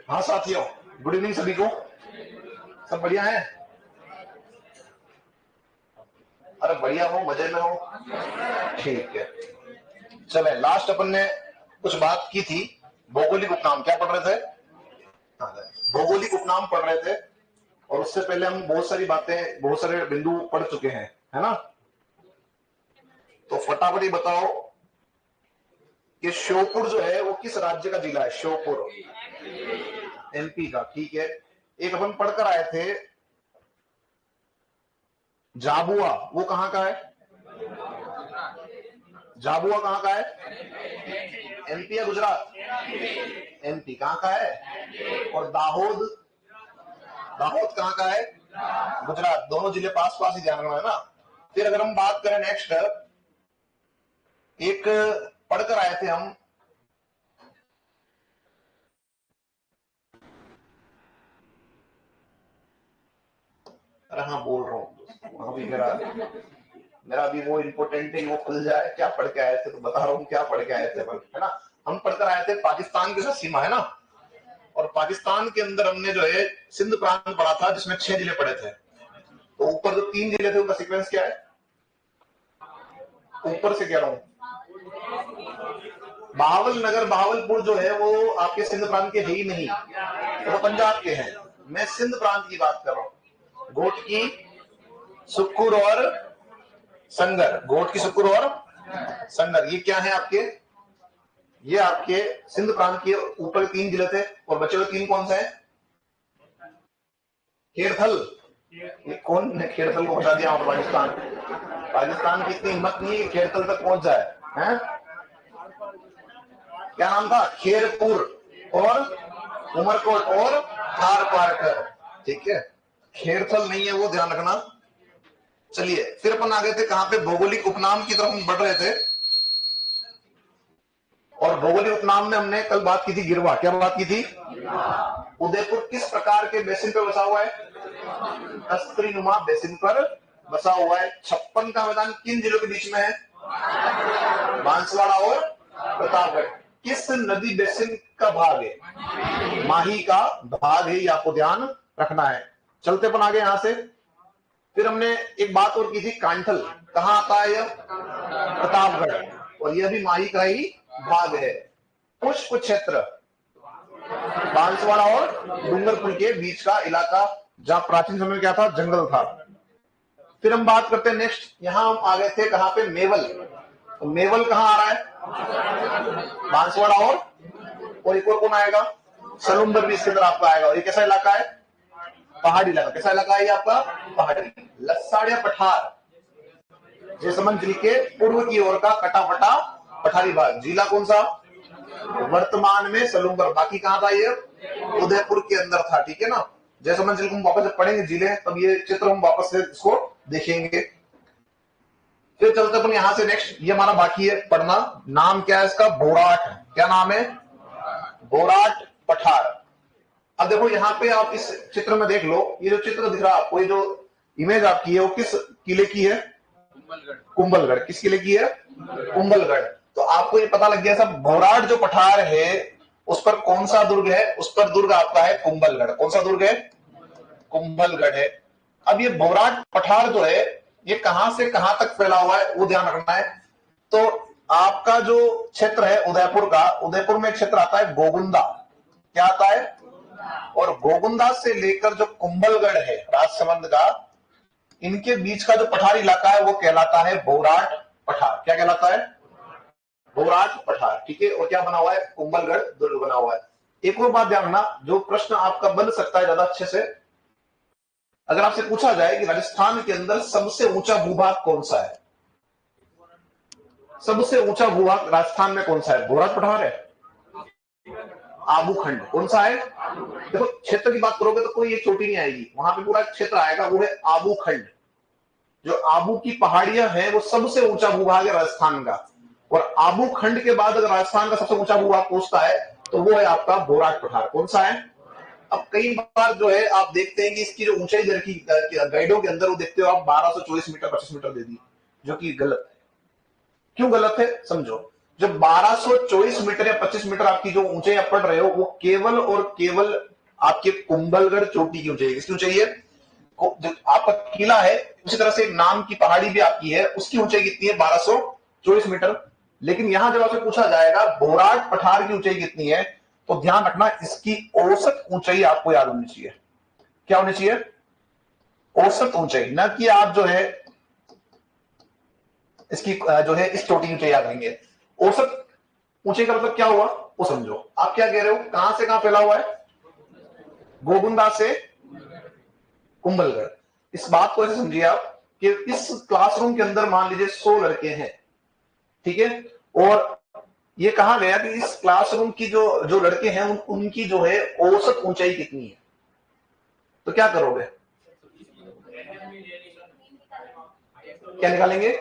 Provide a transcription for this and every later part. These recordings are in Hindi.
हाँ साथियों, गुड इवनिंग सभी को। सब बढ़िया है? अरे बढ़िया हो, मजे में हो? ठीक है। चले, लास्ट अपन ने कुछ बात की थी। भौगोलिक उपनाम क्या पढ़ रहे थे? भौगोलिक उपनाम पढ़ रहे थे। और उससे पहले हम बहुत सारी बातें, बहुत सारे बिंदु पढ़ चुके हैं, है ना? तो फटाफट ही बताओ कि श्योपुर जो है वो किस राज्य का जिला है? श्योपुर एमपी का, ठीक है। एक अपन पढ़कर आए थे झाबुआ, वो कहां का है? झाबुआ कहां का है? एमपी या गुजरात? एमपी कहां का है? और दाहोद, दाहोद कहां का है? गुजरात। दोनों जिले पास पास ही, ध्यान रखना है ना। फिर अगर हम बात करें नेक्स्ट, एक पढ़कर आए थे हम अरे हाँ, बोल रहा हूँ, वहां भी मेरा अभी वो इम्पोर्टेंट है, वो खुल जाए। क्या पढ़ के आए थे तो बता रहा हूँ, क्या पढ़ के आए थे अपन, है ना। हम पढ़कर आए थे पाकिस्तान के साथ सीमा, है ना। और पाकिस्तान के अंदर हमने जो है सिंध प्रांत पढ़ा था, जिसमें 6 जिले पढ़े थे। तो ऊपर जो 3 जिले थे उनका सीक्वेंस क्या है? ऊपर से कह रहा हूँ, बहावल नगर, बहावलपुर जो है वो आपके सिंध प्रांत के है ही नहीं, वो पंजाब के हैं। मैं सिंध प्रांत की बात कर रहा हूँ। घोटकी, सुक्कुर और संगर। घोटकी, सुक्कुर और संगर, ये क्या है आपके? ये आपके सिंध प्रांत के ऊपर 3 जिले थे। और बचे हुए 3 कौन से हैं? खेड़थल। ये कौन ने खेड़थल को बता दिया? और पाकिस्तान, पाकिस्तान की इतनी हिम्मत नहीं है खेड़थल तक पहुंच जाए, हैं? क्या नाम था? खेरपुर और उमरकोट और थारपारकर, ठीक है। खेड़थल नहीं है वो, ध्यान रखना। चलिए, फिर अपन आ गए थे कहां पे? भौगोलिक उपनाम की तरफ हम बढ़ रहे थे। और भौगोलिक उपनाम में हमने कल बात की थी गिरवा। क्या बात की थी? उदयपुर किस प्रकार के बेसिन पे बसा हुआ है? कस्तरीनुमा बेसिन पर बसा हुआ है। 56 का मैदान किन जिलों के बीच में है? बांसवाड़ा और प्रतापगढ़। किस नदी बेसिन का भाग है? माही का भाग है, ये आपको ध्यान रखना है। चलते अपन आगे यहां से। फिर हमने एक बात और की थी, कांठल कहां आता है? यह प्रतापगढ़, और यह भी माही का ही भाग है। पुष्प क्षेत्र बांसवाड़ा और डूंगरपुर के बीच का इलाका, जहां प्राचीन समय में क्या था? जंगल था। फिर हम बात करते हैं नेक्स्ट, यहां हम आ गए थे कहां पे? मेवल। तो मेवल कहां आ रहा है? बांसवाड़ा और एक और कौन आएगा? सलुम्बर भी इसके अंदर आपका आएगा। और ये कैसा इलाका है? पहाड़ी इलाका। कैसा इलाका है ये आपका? पहाड़ी। लसाड़िया पठार जैसमंद जिले के पूर्व की ओर का कटाफटा पठारी भाग। जिला कौन सा? वर्तमान में सलूंगर। बाकी कहां था ये? उदयपुर के अंदर था, ठीक है ना। जैसमंद जिले को हम वापस जब पढ़ेंगे जिले, तब ये चित्र हम वापस से इसको देखेंगे। फिर चलते अपन यहां से नेक्स्ट, ये हमारा बाकी है पढ़ना। नाम क्या है इसका? बोराट। क्या नाम है? बोराट पठार। अब देखो यहाँ पे आप इस चित्र में देख लो, ये जो चित्र दिख रहा है आपको, ये जो इमेज आपकी है वो किस किले की है? कुंभलगढ़। किस किले की है? कुंभलगढ़। तो आपको ये पता लग गया सब, भोराट जो पठार है उस पर कौन सा दुर्ग है? उस पर दुर्ग आपका है कुंभलगढ़। कौन सा दुर्ग है? कुंभलगढ़ है। अब ये भोराट पठार जो है ये कहां से कहां तक फैला हुआ है वो ध्यान रखना है। तो आपका जो क्षेत्र है उदयपुर का, उदयपुर में एक क्षेत्र आता है गोगुंदा। क्या आता है? और गोगुंदा से लेकर जो कुंभलगढ़ है राजसमंद का, इनके बीच का जो पठार इलाका है वो कहलाता है बोराट पठार। क्या कहलाता है? बोराट पठार, ठीक है। और क्या बना हुआ है? कुंभलगढ़ दुर्ग बना हुआ है। एक और बात ध्यान रखना, जो प्रश्न आपका बन सकता है ज्यादा अच्छे से, अगर आपसे पूछा जाए कि राजस्थान के अंदर सबसे ऊंचा भूभाग कौन सा है? सबसे ऊंचा भूभाग राजस्थान में कौन सा है? बोराट पठार है? आबूखंड। कौन सा है? देखो, क्षेत्र की बात करोगे तो कोई ये चोटी नहीं आएगी, वहां पे पूरा क्षेत्र आएगा, वो है आबूखंड। जो आबू की पहाड़ियां हैं वो सबसे ऊंचा भूभाग है राजस्थान का। और आबूखंड के बाद अगर राजस्थान का सबसे ऊंचा भूभाग पूछता है तो वो है आपका बोराट पठार। कौन सा है? अब कई बार जो है आप देखते हैं कि इसकी जो ऊंचाई दर की गाइडों के अंदर वो देखते हो आप 1224 मीटर 25 मीटर दे दी, जो कि गलत है। क्यों गलत है समझो। जो 1224 मीटर या 25 मीटर आपकी जो ऊंचाई आप पढ़ रहे हो, वो केवल और केवल आपके कुंभलगढ़ चोटी की ऊंचाई। किसकी ऊंचाई है? जो आपका किला है, उसी तरह से एक नाम की पहाड़ी भी आपकी है, उसकी ऊंचाई कितनी है? 1224 मीटर। लेकिन यहां जब आपसे पूछा जाएगा भोराट पठार की ऊंचाई कितनी है, तो ध्यान रखना इसकी औसत ऊंचाई आपको याद होनी चाहिए। क्या होनी चाहिए? औसत ऊंचाई, न कि आप जो है इसकी जो है इस चोटी की ऊंचाई याद करेंगे। औसत ऊंचाई का मतलब क्या हुआ वो समझो। आप क्या कह रहे हो, कहां से कहां फैला हुआ है? गोगुंदा से कुंभलगढ़। इस बात को ऐसे समझिए आप कि इस क्लासरूम के अंदर मान लीजिए 100 लड़के हैं, ठीक है, और ये कहा गया कि इस क्लासरूम की जो जो लड़के हैं उनकी जो है औसत ऊंचाई कितनी है, तो क्या करोगे? क्या निकालेंगे?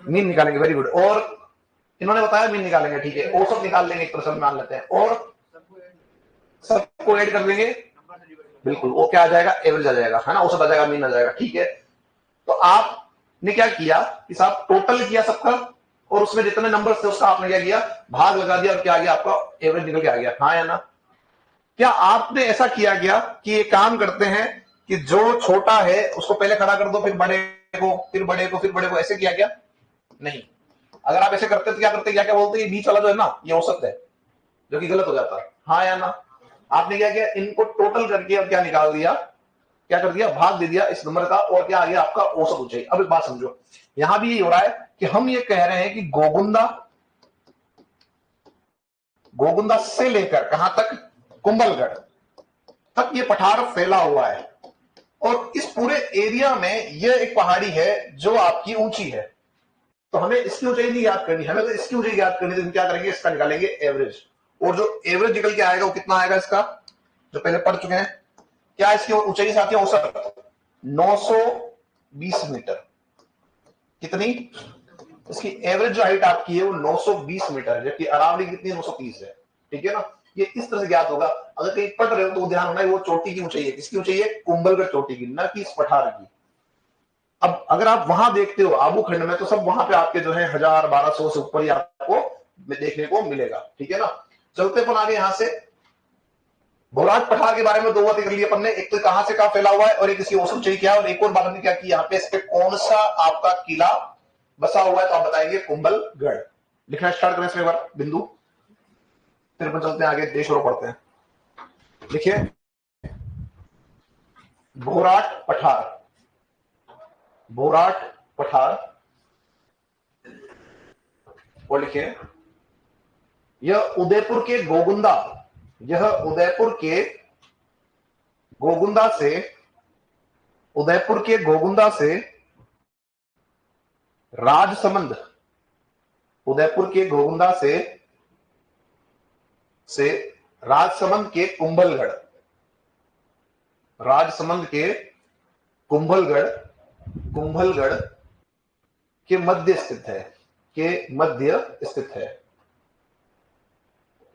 मीन निकालेंगे। Very good. और इन्होंने बताया मीन निकालेंगे, ठीक है, औसत निकाल लेंगे, एक तरह मान लेते हैं, और सबको ऐड कर देंगे। बिल्कुल, वो क्या आ जाएगा? एवरेज आ जाएगा, है ना, औसत आ जाएगा, मीन आ जाएगा, ठीक है। तो आपने क्या किया कि साहब टोटल किया सबका, और उसमें जितने नंबर थे उसका आपने क्या किया? भाग लगा दिया, और क्या आ गया? आपका एवरेज निकल के आ गया। हाँ या ना? क्या आपने ऐसा किया गया कि ये काम करते हैं कि जो छोटा है उसको पहले खड़ा कर दो, फिर बड़े को, फिर बड़े को, फिर बड़े को, ऐसे किया गया? नहीं। अगर आप ऐसे करते तो क्या करते? क्या क्या बोलते? ये बीच वाला जो है ना, ये औसत है, जो कि गलत हो जाता है। हाँ या ना? आपने क्या किया? इनको टोटल करके अब क्या निकाल दिया? क्या कर दिया? भाग दे दिया इस नंबर का, और क्या आ गया? आपका औसत ऊंचाई। अब एक बात समझो, यहां भी ये हो रहा है कि हम ये कह रहे हैं कि गोगुंदा, गोगुंदा से लेकर कहां तक? कुंभलगढ़ तक ये पठार फैला हुआ है, और इस पूरे एरिया में ये एक पहाड़ी है जो आपकी ऊंची है। तो हमें इसकी ऊंचाई नहीं याद करनी, हमें तो इसकी ऊंचाई याद करनी। तो हम क्या करेंगे? इसका निकालेंगे एवरेज, और जो एवरेज निकल के आएगा वो कितना आएगा इसका, जो पहले पढ़ चुके हैं। क्या इसकी ऊंचाई साथी औसत 920 मीटर। कितनी? इसकी एवरेज जो हाइट आपकी है वो 920 मीटर है, जबकि अरावली कितनी है? 930 है, ठीक है ना। ये इस तरह से ज्ञात होगा। अगर कहीं पढ़ रहे हो तो ध्यान रखना वो चोटी की ऊंचाई है। किसकी ऊंचाई है? कुंभलगढ़ चोटी की, न कि इस पठार की। अब अगर आप वहां देखते हो आबू खंड में, तो सब वहां पे आपके जो है 1000-1200 से ऊपर ही आपको देखने को मिलेगा, ठीक है ना। चलते अपन आगे यहां से। भोराट पठार के बारे में दो बातें कर ली अपन ने, एक तो कहां से कहां फैला हुआ है, और एक इसकी औसत ऊंचाई क्या है, और एक और बात हमने क्या की, यहाँ पे इस पे कौन सा आपका किला बसा हुआ है, तो आप बताएंगे कुंभलगढ़। लिखना स्टार्ट करें इसमें बार बिंदु, फिर अपन चलते हैं आगे, देश और पढ़ते हैं। देखिए भोराट पठार, भोराट पठार, और लिखिए यह उदयपुर के गोगुंदा, यह उदयपुर के गोगुंदा से, उदयपुर के गोगुंदा से राजसमंद, उदयपुर के गोगुंदा से राजसमंद के कुंभलगढ़, राजसमंद के कुंभलगढ़, कुंभलगढ़ के मध्य स्थित है, के मध्य स्थित है।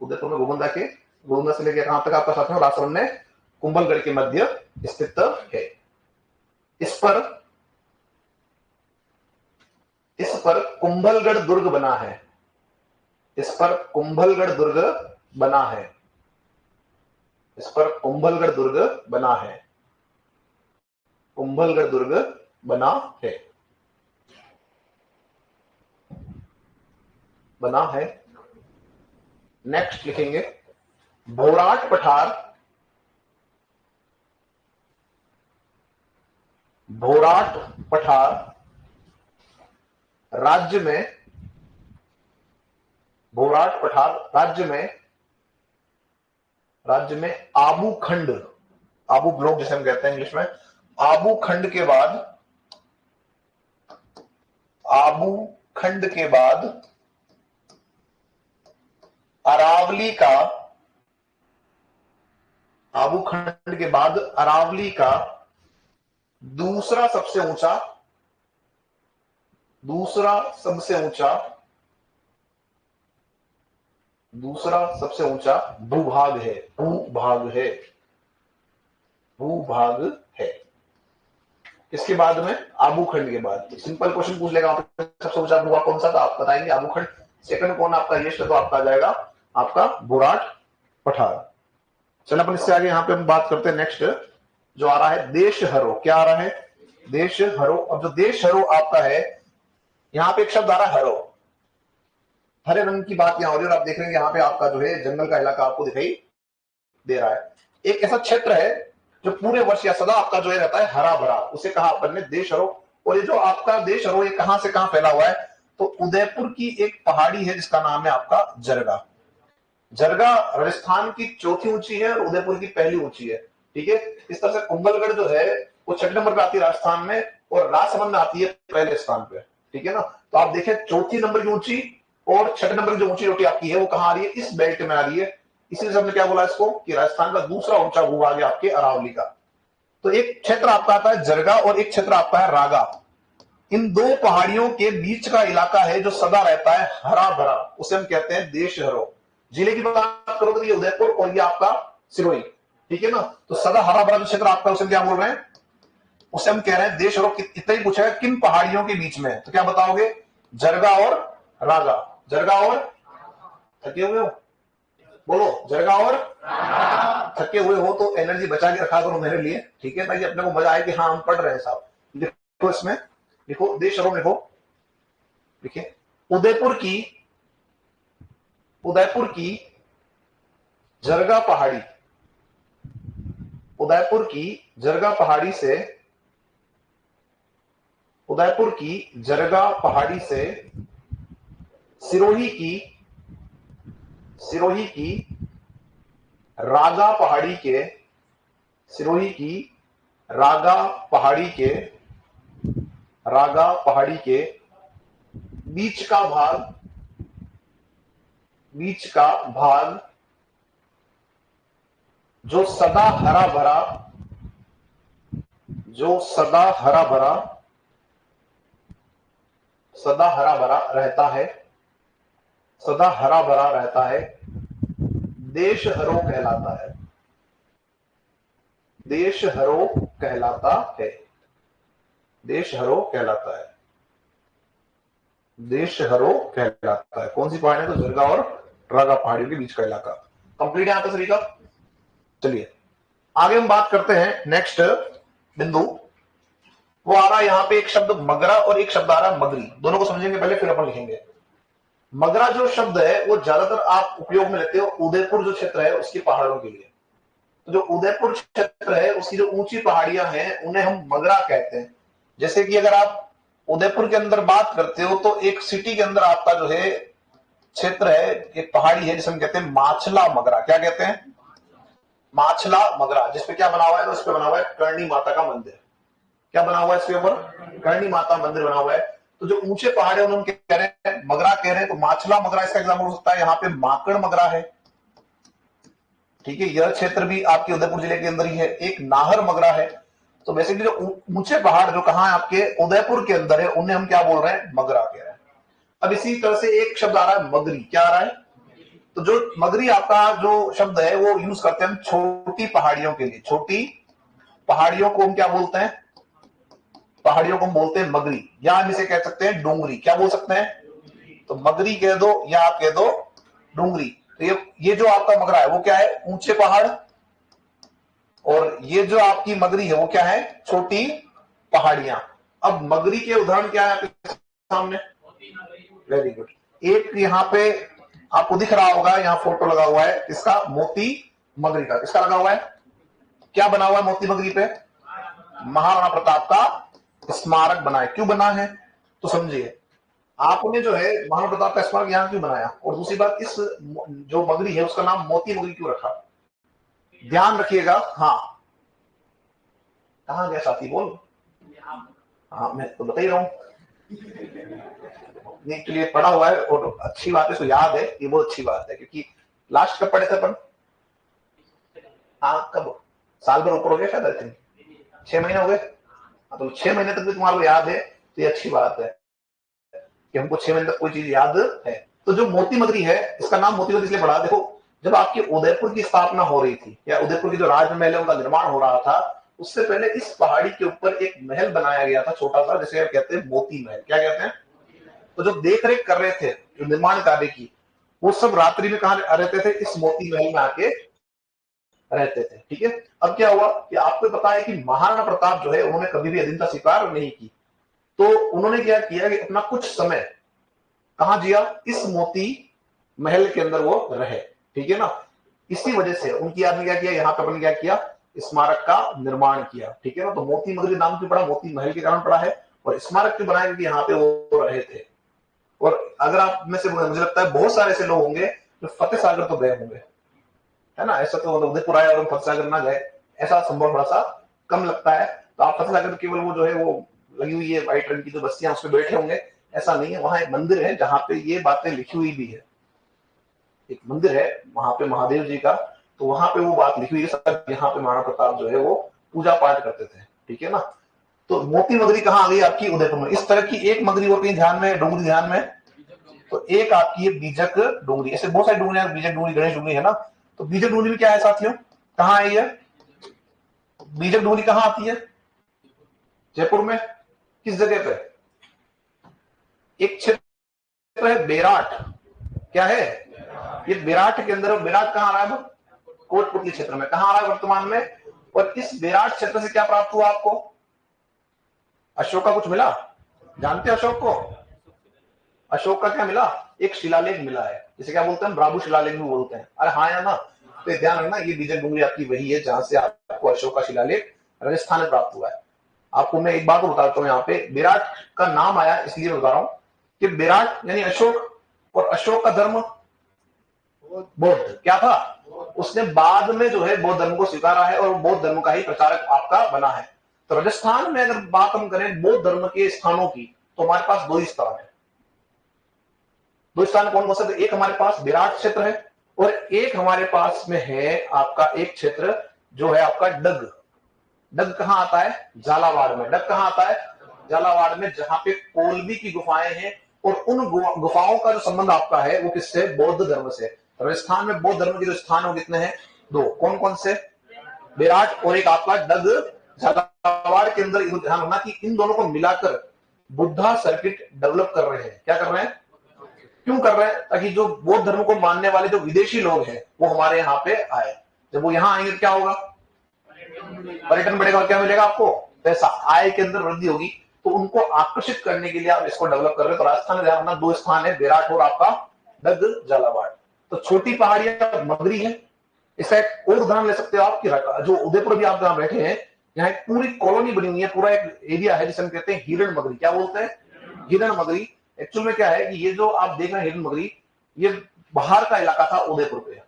उदयपुर में गोगुंदा के, गोगुंदा से लेकर कहां तक आपका साथ है? राजसमंद में कुंभलगढ़ के मध्य स्थित है। इस पर कुंभलगढ़ दुर्ग बना है, इस पर कुंभलगढ़ दुर्ग बना है, इस पर कुंभलगढ़ दुर्ग बना है, कुंभलगढ़ दुर्ग बना है, बना है। नेक्स्ट लिखेंगे भोराट पठार, भोराट पठार राज्य में, भोराट पठार राज्य में आबू खंड, आबू ब्लॉक जिसे हम कहते हैं इंग्लिश में, आबू खंड के बाद, आबू खंड के बाद अरावली का, आबू खंड के बाद अरावली का दूसरा सबसे ऊंचा, दूसरा सबसे ऊंचा, दूसरा सबसे ऊंचा भूभाग है, भूभाग है, भूभाग है। इसके बाद में आबू खंड के बाद सिंपल क्वेश्चन पूछ लेगा सबसे ऊंचा भूभाग कौन सा, तो आप बताएंगे आबू खंड। सेकंड कौन आपका ईस्ट है, तो आपका आ जाएगा आपका बुराट पठार। चलो अपन इससे आगे यहाँ पे हम बात करते हैं। नेक्स्ट जो आ रहा है देश हरो, क्या आ रहा है, देश हरो। अब जो देश हरो आपका है, यहाँ पे एक शब्द आ रहा है हरो, हरे रंग की बात यहाँ हो रही है। और आप देख रहे हैं यहाँ पे आपका जो है जंगल का इलाका आपको दिखाई दे रहा है। एक ऐसा क्षेत्र है जो पूरे वर्ष या सदा आपका जो है रहता है हरा भरा, उसे कहा अपन ने देश हरो। और ये जो आपका देश हरो ये कहां से कहां फैला हुआ है, तो उदयपुर की एक पहाड़ी है जिसका नाम है आपका जरगा। जरगा राजस्थान की चौथी ऊंची है और उदयपुर की पहली ऊंची है। ठीक है, इस तरह से कुंभलगढ़ जो है वो 6 नंबर पे आती है राजस्थान में, और राजसमंद में आती है पहले स्थान पे। ठीक है ना, तो आप देखें चौथी नंबर की ऊंची और 6 नंबर की जो ऊंची चोटी आपकी है वो कहां आ रही है, इस बेल्ट में आ रही है। इसीलिए हमने क्या बोला इसको कि राजस्थान का दूसरा ऊंचा भूभाग है आपके अरावली का। तो एक क्षेत्र आपका आता है जरगा और एक क्षेत्र आपका है रागा। इन दो पहाड़ियों के बीच का इलाका है जो सदा रहता है हरा भरा, उसे हम कहते हैं देश हरो। जिले की बात करो तो ये उदयपुर और ये आपका सिरोही। ठीक है ना, तो सदा हरा भरा जो क्षेत्र आपका उसे क्या बोल रहे हैं, उसे हम कह रहे हैं देश हरो। इतना ही पूछा है किन पहाड़ियों के बीच में, तो क्या बताओगे, जरगा और रागा। जरगा और, थके हुए हो, बोलो जरगा और, थके हुए हो तो एनर्जी बचा के रखा करो मेरे लिए। ठीक है, ताकि अपने को मजा आए कि हाँ हम पढ़ रहे हैं साहब। लिखो इसमें, लिखो देश हरो, लिखो, लिखिए उदयपुर की जरगा पहाड़ी, उदयपुर की जरगा पहाड़ी से, उदयपुर की जरगा पहाड़ी से सिरोही की रागा पहाड़ी के, सिरोही की रागा पहाड़ी के, रागा पहाड़ी के बीच का भाग, बीच का भाग जो सदा हरा भरा, जो सदा हरा भरा, सदा हरा भरा रहता है, सदा हरा भरा रहता है, देश हरो कहलाता है, देश हरो कहलाता है, देश हरो कहलाता है, देश हरो कहलाता है। कौन सी पहाड़ी है, तो जरगा और रागा पहाड़ियों के बीच का इलाका। कंप्लीट है यहां तक सभी का। चलिए आगे हम बात करते हैं। नेक्स्ट बिंदु वो आ रहा है यहां पे एक शब्द मगरा और एक शब्द आ रहा है मगरी। दोनों को समझेंगे पहले फिर अपन लिखेंगे। मगरा जो शब्द है वो ज्यादातर आप उपयोग में लेते हो उदयपुर जो क्षेत्र है उसकी पहाड़ों के लिए। तो जो उदयपुर क्षेत्र है उसकी जो ऊंची पहाड़ियां हैं उन्हें हम मगरा कहते हैं। जैसे कि अगर आप उदयपुर के अंदर बात करते हो तो एक सिटी के अंदर आपका जो है क्षेत्र है, एक पहाड़ी है जिसे हम कहते हैं माछला मगरा। क्या कहते हैं, माछला मगरा। जिसपे क्या बना हुआ है, तो इस पे बना हुआ है करणी माता का मंदिर। क्या बना हुआ है इसके ऊपर, करणी माता मंदिर बना हुआ है। तो जो ऊंचे पहाड़ है उन्होंने कह रहे हैं मगरा कह रहे हैं, तो माछला मगरा इसका एग्जाम्पल हो सकता है। यहाँ पे माकड़ मगरा है। ठीक है, यह क्षेत्र भी आपके उदयपुर जिले के अंदर ही है। एक नाहर मगरा है। तो बेसिकली जो ऊंचे पहाड़ जो कहां है आपके उदयपुर के अंदर है उन्हें हम क्या बोल रहे हैं, मगरा कह रहे हैं। अब इसी तरह से एक शब्द आ रहा है मगरी। क्या आ रहा है, तो जो मगरी आपका जो शब्द है वो यूज करते हैं हम छोटी पहाड़ियों के लिए। छोटी पहाड़ियों को हम क्या बोलते हैं, पहाड़ियों को हम बोलते हैं मगरी, या हम इसे कह सकते हैं डोंगरी। क्या बोल सकते हैं, तो मगरी कह दो या आप कह दो डोंगरी। तो ये जो आपका मगरा है वो क्या है, ऊंचे पहाड़, और ये जो आपकी मगरी है वो क्या है, छोटी पहाड़ियां। अब मगरी के उदाहरण क्या है आपके सामने, वेरी गुड। एक यहाँ पे आपको दिख रहा होगा, यहाँ फोटो लगा हुआ है इसका, मोती मगरी का। किसका लगा हुआ है, क्या बना हुआ है मोती मगरी पे, महाराणा प्रताप का स्मारक बना है। क्यों बना है, तो समझिए आपने जो है महाराणा प्रताप का स्मारक यहाँ क्यों बनाया, और दूसरी बात इस जो मगरी है उसका नाम मोती मगरी क्यों रखा, ध्यान रखिएगा। हाँ, कहां गया साथी, बोल। हाँ मैं तो बता ही रहा हूं, के लिए पढ़ा हुआ है और अच्छी बात है, इसको याद है, ये बहुत अच्छी बात है। क्योंकि लास्ट कब पढ़े थे अपन, हाँ कब, साल भर ऊपर हो गया शायद, आई थिंक 6 महीने हो गए। तो 6 महीने तक भी तुम्हारे को याद है तो ये अच्छी बात है कि हमको 6 महीने तक कोई चीज याद है। तो जो मोती मगरी है इसका नाम मोती मगरी इसलिए पड़ा, देखो जब आपकी उदयपुर की स्थापना हो रही थी या उदयपुर की जो राजमहल है उनका निर्माण हो रहा था, उससे पहले इस पहाड़ी के ऊपर एक महल बनाया गया था छोटा सा, जिसे कहते हैं मोती महल। क्या कहते हैं, तो जो देख रेख कर रहे थे जो निर्माण कार्य की, वो सब रात्रि में कहाँ रहते थे? इस मोती महल में आके रहते थे। ठीक है, अब क्या हुआ कि आपको पता है कि महाराणा प्रताप जो है उन्होंने कभी भी अधीनता स्वीकार नहीं की, तो उन्होंने क्या किया कि अपना कुछ समय कहां जिया? इस मोती महल के अंदर वो रहे। ठीक है ना, इसी वजह से उनकी याद में क्या किया, यहाँ पर अपन क्या किया, स्मारक का निर्माण किया। ठीक है ना, तो मोती मगरी नाम क्यों पड़ा? मोती महल के कारण पड़ा है, और स्मारक क्यों बनाया? क्योंकि यहाँ पे वो रहे थे। और अगर आप में से, मुझे लगता है बहुत सारे ऐसे लोग होंगे जो फतेह सागर तो गए होंगे, है ना, ऐसा तो मतलब उदयपुर आए और हम फतेह सागर ना गए, ऐसा संभव थोड़ा सा कम लगता है। तो आप फतेह सागर केवल वो जो है वो लगी हुई है व्हाइट रंग की जो बस्तियां, उस पर बैठे होंगे, ऐसा नहीं है। वहां एक मंदिर है जहां पे ये बातें लिखी हुई भी है, एक मंदिर है वहां पे महादेव जी का, तो वहां पे वो बात लिखी हुई है, यहाँ पे महाराणा प्रताप जो है वो पूजा पाठ करते थे। ठीक है ना, तो मोती मगरी कहाँ आ गई आपकी? उदयपुर में। इस तरह की एक मगरी और कहीं ध्यान में, डोंगरी ध्यान में, तो एक आपकी है बीजक डोंगरी। ऐसे बहुत सारी डोंगरी, बीजक डोंगरी, गणेश डोंगरी, है ना। तो बीजक डोंगरी में क्या है साथियों, कहाँ आई है बीजक डोंगरी? कहाँ आती है? जयपुर में। किस जगह पे? एक क्षेत्र है बेराट, क्या है ये? बेराट के अंदर। बेराट कहाँ आ रहा है? कोटपुतली क्षेत्र में। कहाँ आ रहा है वर्तमान में? और इस बेराट क्षेत्र से क्या प्राप्त हुआ आपको? अशोक का कुछ मिला? जानते हैं अशोक को? अशोक का क्या मिला? एक शिलालेख मिला है, जिसे क्या बोलते हैं? ब्राभु शिलालेख भी बोलते हैं। अरे हाँ या ना? तो ध्यान रखना, ये बीजक डूंगरी आपकी वही है जहां से आपको अशोक का शिलालेख राजस्थान में प्राप्त हुआ है। आपको मैं एक बात बताता हूँ, यहाँ पे विराट का नाम आया इसलिए बता रहा हूँ कि विराट यानी अशोक, और अशोक का धर्म बौद्ध। क्या था? उसने बाद में जो है बौद्ध धर्म को स्वीकारा है, और बौद्ध धर्म का ही प्रचारक आपका बना है। तो राजस्थान में अगर बात हम करें बौद्ध धर्म के स्थानों की, तो हमारे पास दो ही स्थान है। दो स्थान कौन कौन से? एक हमारे पास विराट क्षेत्र है, और एक हमारे पास में है आपका एक क्षेत्र जो है आपका डग। डग कहां आता है? झालावाड़ में। डग कहां आता है? झालावाड़ में, जहां पे कोलबी की गुफाएं हैं, और उन गुफाओं का जो संबंध आपका है वो किससे? बौद्ध धर्म से। राजस्थान में बौद्ध धर्म के जो स्थान हो कितने हैं? दो। कौन कौन से? विराट और एक आपका डग। झालावाड़ के अंदर ध्यान रखना कि इन दोनों को मिलाकर बुद्धा सर्किट डेवलप कर रहे हैं। क्या कर रहे हैं? क्यों कर रहे हैं? ताकि जो बौद्ध धर्म को मानने वाले जो विदेशी लोग हैं वो हमारे यहाँ पे आए। जब वो यहाँ आएंगे तो क्या होगा? पर्यटन बढ़ेगा, और क्या मिलेगा आपको? पैसा, आय के अंदर वृद्धि होगी। तो उनको आकर्षित करने के लिए आप इसको डेवलप कर रहे हो। तो राजस्थान में ध्यान रखना, दो स्थान है, विराट और आपका डग झालावाड़। तो छोटी पहाड़ियां मगरी है। इसका एक और उदाहरण ले सकते हो आप कि जो उदयपुर भी आप जहां बैठे हैं, यहाँ एक पूरी कॉलोनी बनी हुई है, पूरा एक एरिया है जिसे हम कहते हैं हिरण मगरी। क्या बोलते हैं? हिरण मगरी। एक्चुअल में क्या है कि ये जो आप देख रहे हैं हिरण मगरी, ये बाहर का इलाका था उदयपुर पे।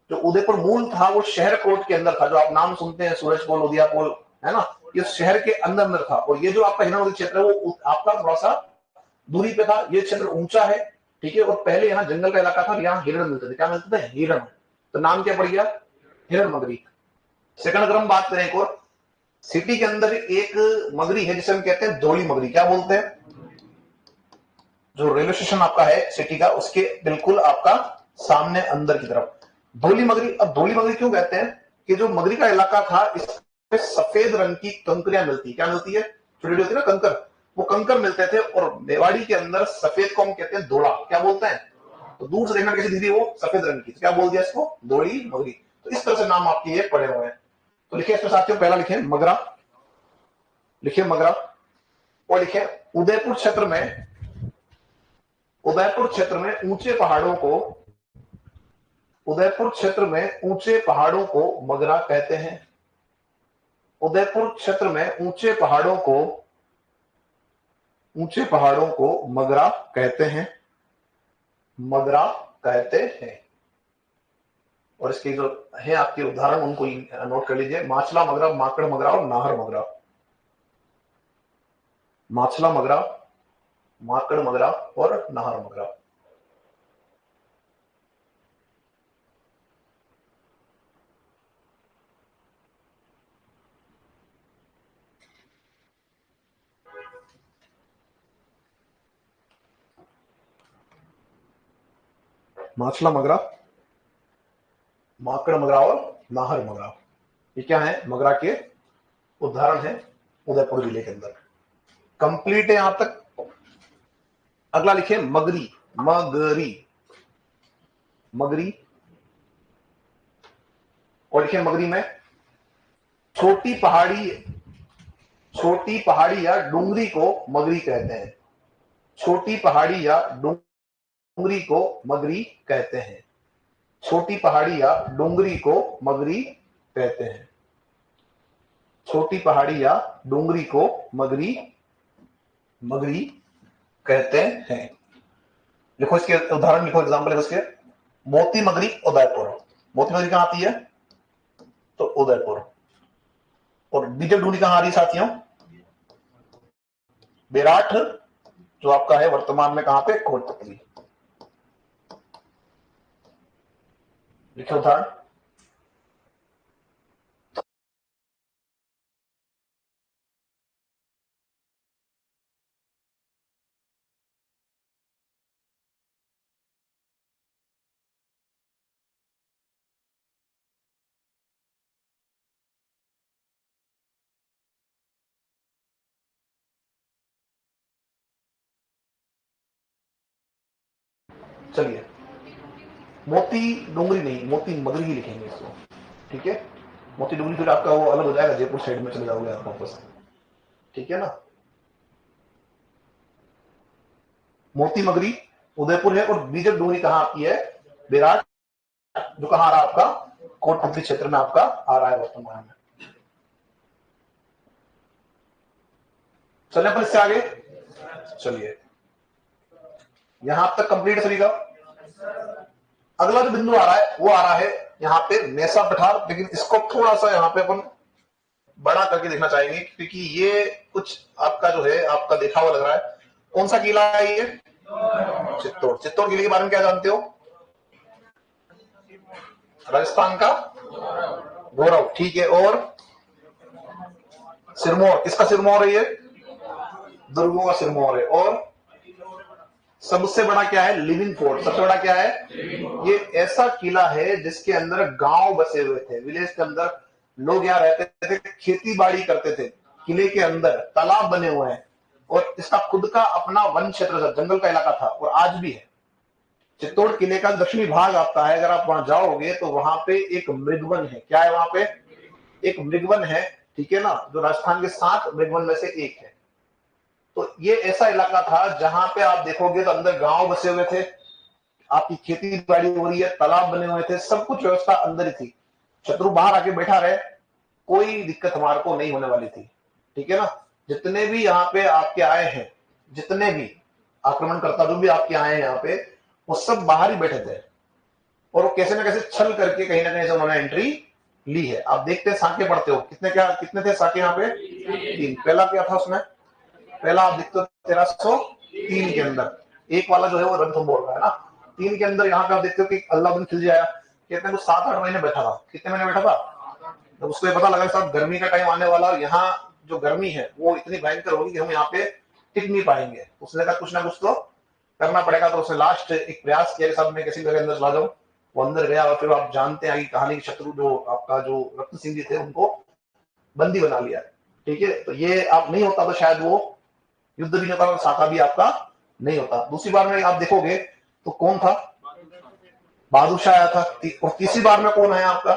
जो उदयपुर मूल था वो शहर कोट के अंदर था, जो आप नाम सुनते हैं सूरज पोल, उदिया पोल, है ना, ये शहर के अंदर अंदर था। और ये जो आपका हिरण मगरी क्षेत्र है वो आपका थोड़ा सा दूरी पे था। ये क्षेत्र ऊंचा है, ठीक है, और पहले यहाँ जंगल का इलाका था, यहाँ हिरण मिलते थे। क्या मिलते थे? हिरण। तो नाम क्या पड़ गया? हिरण मगरी। सेकंड अगर हम बात करें एक और, सिटी के अंदर एक मगरी है जिसे हम कहते हैं धौली मगरी। क्या बोलते हैं? जो रेलवे स्टेशन आपका है सिटी का, उसके बिल्कुल आपका सामने अंदर की तरफ धौली मगरी। अब धौली मगरी क्यों कहते हैं? कि जो मगरी का इलाका था इसमें सफेद रंग की कंकरियां मिलती। क्या मिलती है? छोटी होती है ना कंकर, वो कंकर मिलते थे। और मेवाड़ी के अंदर सफेद को हम कहते हैं धोड़ा। क्या बोलते हैं? तो दूर से देखना कैसी दिखती है? वो सफेद रंग की। तो क्या बोल दिया इसको? धौली मगरी। तो इस तरह से नाम आपके ये पड़े हुए हैं। तो लिखे इसमें साथियों, पहला लिखे मगरा, लिखे मगरा, और लिखे उदयपुर क्षेत्र में, उदयपुर क्षेत्र में ऊंचे पहाड़ों को, उदयपुर क्षेत्र में ऊंचे पहाड़ों को मगरा कहते हैं। उदयपुर क्षेत्र में ऊंचे पहाड़ों को, ऊंचे पहाड़ों को मगरा कहते हैं, मगरा कहते हैं। और इसके जो है आपके उदाहरण उनको नोट कर लीजिए। माछला मगरा, माकड़ मगरा और नाहर मगरा। माछला मगरा, माकड़ मगरा और नाहर मगरा। माछला मगरा, माकड़ मगरा और नाहर मगरा, ये क्या है? मगरा के उदाहरण है उदयपुर जिले के अंदर। कंप्लीट है यहां तक। अगला लिखे मगरी। मगरी, मगरी। और देखिए मगरी में छोटी पहाड़ी या डूंगरी को मगरी कहते हैं। छोटी पहाड़ी या डूंगरी को मगरी कहते हैं। छोटी पहाड़ी या डूंगरी को मगरी कहते हैं। छोटी पहाड़ी या डूंगरी को मगरी कहते हैं। लिखो इसके उदाहरण, लिखो एग्जाम्पल लिखो इसके। मोती मगरी उदयपुर। मोती मगरी कहां आती है? तो उदयपुर। और बीजक ढूंढी कहां आ रही है साथियों? बेराठ, जो आपका है वर्तमान में कहां पे? कोटपुतली। लिखे उदाहरण। चलिए, मोती डूंगरी नहीं, मोती मगरी ही लिखेंगे इसको, ठीक है। मोती डूंगरी फिर आपका वो अलग हो जाएगा, जयपुर साइड में चले जाओगे आप वापस, ठीक है ना। मोती मगरी उदयपुर है, और बीजक डूंगरी कहां आती है? बेराट, जो कहां आ रहा है आपका? कोटपुतली क्षेत्र में आपका आ रहा है वर्तमान में। चलने पर इससे आगे, चलिए यहां तक कंप्लीट सभी का। अगला जो बिंदु आ रहा है वो आ रहा है यहाँ पे मेसा पठार, लेकिन इसको थोड़ा सा यहाँ पे अपन बड़ा करके देखना चाहेंगे, क्योंकि ये कुछ आपका जो है आपका देखा हुआ लग रहा है। कौन सा किला है ये? चित्तौड़। चित्तौड़ किले के बारे में क्या जानते हो? राजस्थान का गौरव, ठीक है। और सिरमौर, किसका सिरमौर है ये? दुर्गों का सिरमौर है। और सबसे बड़ा क्या है? Living fort. सबसे बड़ा क्या है? ये ऐसा किला है जिसके अंदर गांव बसे हुए थे, विलेज के अंदर लोग यहाँ रहते थे, खेती बाड़ी करते थे। किले के अंदर तालाब बने हुए हैं, और इसका खुद का अपना वन क्षेत्र था, जंगल का इलाका था, और आज भी है। चित्तौड़ किले का दक्षिणी भाग आता है, अगर आप वहां जाओगे तो वहां पे एक मृगवन है। क्या है वहां पे? एक मृगवन है, ठीक है ना, जो राजस्थान के 7 मृगवन में से एक है। तो ये ऐसा इलाका था जहां पे आप देखोगे तो अंदर गांव बसे हुए थे, आपकी खेती बाड़ी हो रही है, तालाब बने हुए थे, सब कुछ व्यवस्था अंदर ही थी। शत्रु बाहर आके बैठा रहे, कोई दिक्कत हमारे को नहीं होने वाली थी, ठीक है ना। जितने भी यहाँ पे आपके आए हैं, जितने भी आक्रमणकर्ता जो भी आपके आए हैं यहाँ पे, वो सब बाहर ही बैठे थे, और वो कैसे ना कैसे छल करके कहीं ना कहीं से उन्होंने एंट्री ली है। आप देखते हैं साके पढ़ते हो, कितने थे साके यहाँ पे? 3। पहला क्या था उसमें? पहला आप देखते हो 1303 के अंदर, एक वाला जो है वो रणथंभौर बोल रहा है ना। 3 के अंदर यहाँ पे आप देखते हो कि अल्लाह खिल जाया, कहते हैं वो 7-8 महीने बैठा था। कितने महीने बैठा था? तो उसको ये पता लगा साहब गर्मी का टाइम आने वाला, और यहाँ जो गर्मी है वो इतनी भयंकर होगी कि हम यहाँ पे टिक नहीं पाएंगे। उसने कहा कुछ ना कुछ तो करना पड़ेगा। तो उसने लास्ट एक प्रयास किया कि साहब मैं किसी जगह अंदर चला जाऊं। वो अंदर गया, और फिर आप जानते हैं कि कहानी के शत्रु जो आपका जो रत्न सिंह जी थे उनको बंदी बना लिया, ठीक है। तो ये आप नहीं होता तो शायद वो युद्ध भी नहीं होता, साका भी आपका नहीं होता। दूसरी बार में आप देखोगे तो कौन था? बहादुर शाह आया था। और तीसरी बार में कौन आया आपका?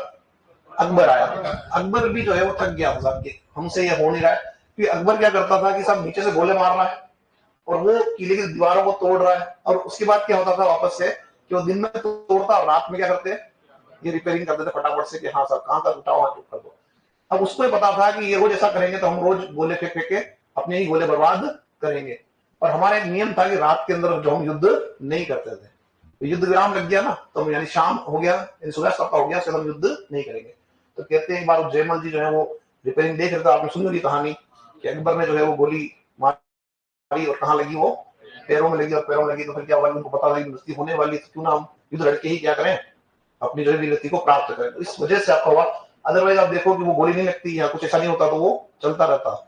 अकबर आया। अकबर भी जो है वो थक गया था साहब, हमसे ये हो नहीं रहा है। कि अकबर क्या करता था कि साहब नीचे से गोले मार रहा है, और वो किले की दीवारों को तोड़ रहा है, और उसके बाद क्या होता था वापस से कि वो दिन में तोड़ता, और रात में क्या करते? ये रिपेयरिंग करते थे फटाफट से कि हाँ साहब कहां का टूटा हुआ कर दो। अब उसको ही पता था कि ये रोज ऐसा करेंगे तो हम रोज गोले फेंक फेंक के अपने ही गोले बर्बाद करेंगे। और हमारा एक नियम था कि रात के अंदर जो हम युद्ध नहीं करते थे, तो युद्ध विराम लग गया ना, तो यानी शाम हो गया, सूर्यास्त का हो गया, उसके हम युद्ध नहीं करेंगे। तो कहते हैं एक बार जयमल जी जो है वो रिपेयरिंग देख रहे थे, आपने सुन ली कहानी कि अकबर ने जो है वो गोली मारी, और कहाँ लगी? वो पैरों में लगी, और पैरों में लगी तो फिर क्या हुआ? उनको पता लगी मृत्यु होने वाली, तो क्यों ना हम युद्ध लड़के ही क्या करें, अपनी जो वीरगति को प्राप्त करें। तो इस वजह से आपका हुआ। अदरवाइज आप देखो कि वो गोली नहीं लगती या कुछ ऐसा नहीं होता, तो वो चलता रहता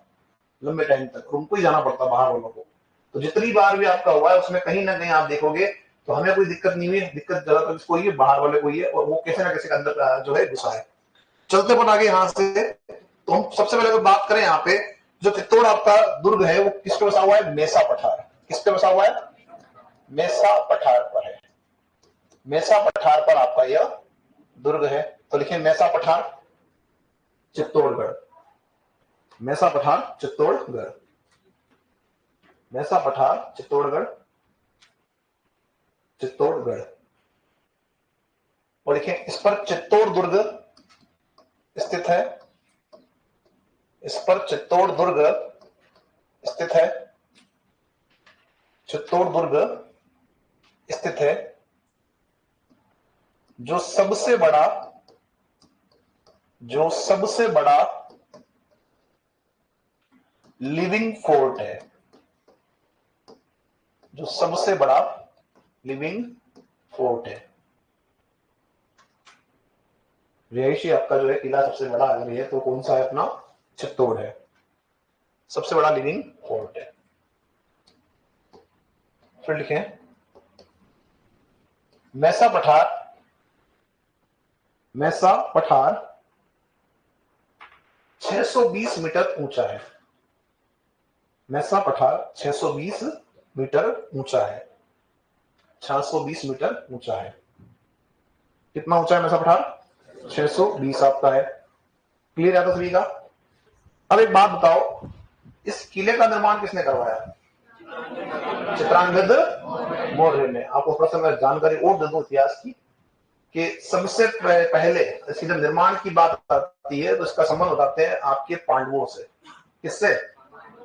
लंबे टाइम तक, उनको ही जाना पड़ता बाहर वालों को। तो जितनी बार भी आपका हुआ है उसमें कहीं ना कहीं आप देखोगे तो हमें कोई दिक्कत नहीं हुई, दिक्कत ज्यादातर इसको ही है, बाहर वाले को ही है, और वो कैसे ना कैसे अंदर जो है घुसा है। चलते पर आगे यहाँ से, तो हम सबसे पहले बात करें यहाँ पे जो चित्तौड़ आपका दुर्ग है वो किसके बसा हुआ है? मेसा पठार। किसके बसा हुआ है? मेसा पठार पर है। मेसा पठार पर आपका यह दुर्ग है। तो लिखिए मेसा पठार चित्तौड़गढ़, मेसा पठार चित्तौड़गढ़, मेसा पठार चित्तौड़गढ़, चित्तौड़गढ़। और लिखें इस पर चित्तौड़ दुर्ग स्थित है, इस पर चित्तौड़ दुर्ग स्थित है, चित्तौड़ दुर्ग स्थित है, जो सबसे बड़ा लिविंग फोर्ट है, जो सबसे बड़ा लिविंग फोर्ट है। रिहायशी आपका जो है किला सबसे बड़ा अगर है तो कौन सा है? अपना चित्तौड़ है, सबसे बड़ा लिविंग फोर्ट है। फिर लिखें मेसा पठार, मेसा पठार 620 मीटर ऊंचा है, मेसा पठार 620 मीटर ऊंचा है, 620 मीटर ऊंचा है। कितना ऊंचा है मेसा पठार? 620 आपका है। क्लियर है तो सभी का? अब एक बात बताओ, इस किले का निर्माण किसने करवाया? चित्रांगद मौर्य ने। आपको प्रश्न में जानकारी और दे दूं इतिहास की कि सबसे पहले इसकी जब निर्माण की बात आती है तो इसका संबंध बताते हैं आपके पांडवों से। किससे?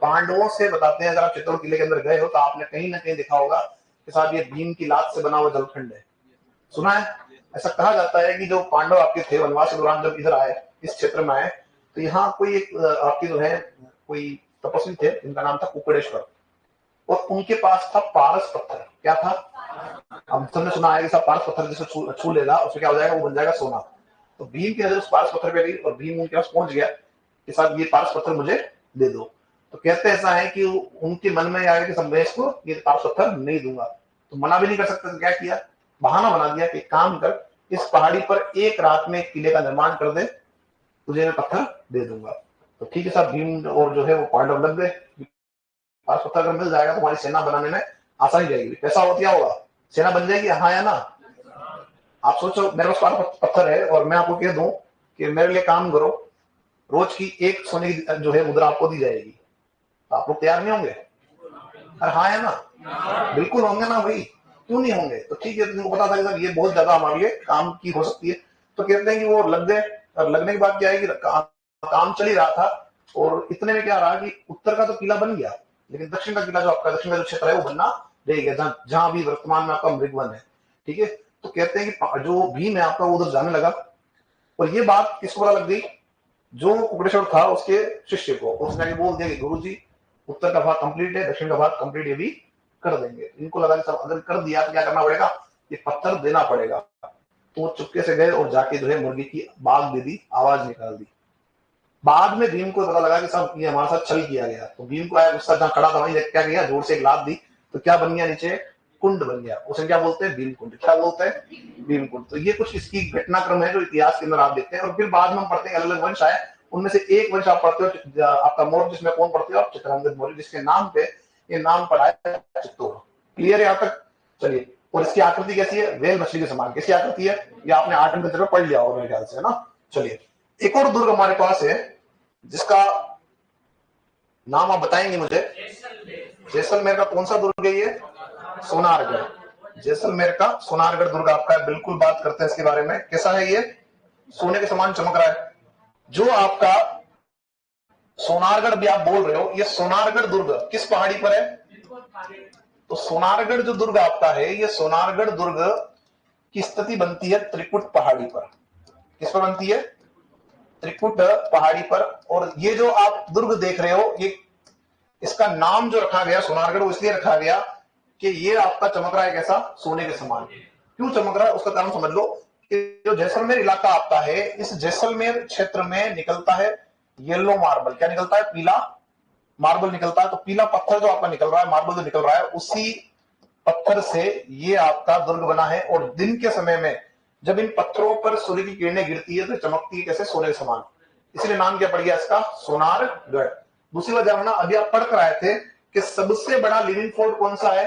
पांडवों से बताते हैं। अगर आप चित्तौड़ किले के अंदर गए हो तो आपने कहीं ना कहीं देखा होगा कि साहब ये भीम की लात से बना हुआ जलखंड है, सुना है? ऐसा कहा जाता है कि जो पांडव आपके थे वनवास के दौरान जब इधर आए, इस क्षेत्र में आए, तो यहाँ कोई एक आपकी जो है कोई तपस्वी थे जिनका नाम था कुकड़ेश्वर, और उनके पास था पारस पत्थर। क्या था? अब सबने सुना है कि सब पारस पत्थर जिसे छू लेगा उससे क्या हो जाएगा? वो बन जाएगा सोना। तो भीम की नजर उस पारस पत्थर पे गई और भीम उनके पास पहुंच गया कि साहब ये पारस पत्थर मुझे दे दो। तो कहते ऐसा है कि उनके मन में आया कि संदेश को ये पारस पत्थर नहीं दूंगा, तो मना भी नहीं कर सकते। तो क्या किया? बहाना बना दिया कि काम कर, इस पहाड़ी पर एक रात में किले का निर्माण कर दे, तुझे मैं पत्थर दे दूंगा। तो ठीक है साहब, भीम और जो है वो पांडव लग गए। पारस पत्थर अगर मिल जाएगा तो हमारी सेना बनाने में आसानी जाएगी। पैसा हो क्या होगा? सेना बन जाएगी। हाँ या ना? आप सोचो मेरे पास पारस पत्थर है और मैं आपको कह दूं कि मेरे लिए काम करो, रोज की एक सोने की जो है मुद्रा आपको दी जाएगी, तो आप लोग तैयार नहीं होंगे? अरे हाँ या ना? बिल्कुल होंगे ना भाई, क्यों नहीं होंगे? तो ठीक है, तुमको पता था कि सर ये बहुत ज्यादा हमारे लिए काम की हो सकती है, तो कहते हैं कि वो लग गए। और लगने के बाद क्या है कि काम चल ही रहा था, और इतने में क्या रहा कि उत्तर का तो किला बन गया, लेकिन दक्षिण का किला जो आपका दक्षिण का जो क्षेत्र है वो बनना रह गया, जहां भी वर्तमान में आपका मृगवन है। ठीक है, तो कहते हैं कि जो भीम है आपका वो उधर जाने लगा, और ये बात किसको पता लग गई? जो कुकड़ेश्वर था उसके शिष्य को। उसने बोल दिया कि गुरु जी उत्तर का भाग कंप्लीट है, दक्षिण का भाग कंप्लीट ये भी कर देंगे। इनको लगा कि सब अगर कर दिया तो क्या करना पड़ेगा? ये पत्थर देना पड़ेगा। तो वो चुपके से गए और जाके जो है मुर्गी की बाग दे दी, आवाज निकाल दी। बाद में भीम को पता लगा कि सब ये हमारे साथ छल किया गया। तो भीम को आया गुस्सा, जहां खड़ा था वहीं क्या किया? जोर से एक लात दी, तो क्या बन गया? नीचे कुंड बन गया। उसे क्या बोलते हैं? भीम कुंड। क्या बोलते हैं? भीम कुंड। तो ये कुछ इसकी घटनाक्रम है जो इतिहास के अंदर आप देखते हैं। और फिर बाद में हम पढ़ते हैं अलग अलग वंश आए, उनमें से एक वंश आप पढ़ते हो आपका मौर्य, जिसमें कौन पढ़ते हो आप? चित्रांगद मौर्य, जिसके नाम पे ये नाम पड़ा है चित्तौड़। क्लियर है यहाँ तक? चलिए, और इसकी आकृति कैसी है? वेल मछली के समान। कैसी आकृति है? ये आपने आर्ट एंड कल्चर में पढ़ लिया होगा मेरे ख्याल से, ना? चलिए, एक और दुर्ग हमारे पास है जिसका नाम आप बताएंगे मुझे। जैसलमेर का कौन सा दुर्ग है ये? सोनारगढ़। जैसलमेर का सोनारगढ़ दुर्ग आपका है। बिल्कुल बात करते हैं इसके बारे में। कैसा है ये? सोने के समान चमक रहा है। जो आपका सोनारगढ़ भी आप बोल रहे हो, ये सोनारगढ़ दुर्ग किस पहाड़ी पर है? तो सोनारगढ़ जो दुर्ग आपका है, ये सोनारगढ़ दुर्ग की स्थिति बनती है त्रिकुट पहाड़ी पर। किस पर बनती है? त्रिकुट पहाड़ी पर। और ये जो आप दुर्ग देख रहे हो, ये इसका नाम जो रखा गया सोनारगढ़, वो इसलिए रखा गया कि ये आपका चमक रहा है कैसा? सोने के समान। क्यों चमक रहा है उसका कारण समझ लो कि जो जैसलमेर इलाका आपका है, इस जैसलमेर क्षेत्र में निकलता है येलो मार्बल। क्या निकलता है? पीला मार्बल निकलता है। तो पीला पत्थर जो आपका निकल रहा है, मार्बल जो निकल रहा है, उसी पत्थर से ये आपका दुर्ग बना है। और दिन के समय में जब इन पत्थरों पर सूर्य की किरणें गिरती है तो चमकती है कैसे? सोने के समान। इसलिए नाम क्या पड़ गया इसका? सोनारगढ़। दूसरी बात जानना, अभी आप पढ़ कर आए थे कि सबसे बड़ा लिविंग फोर्ट कौन सा है?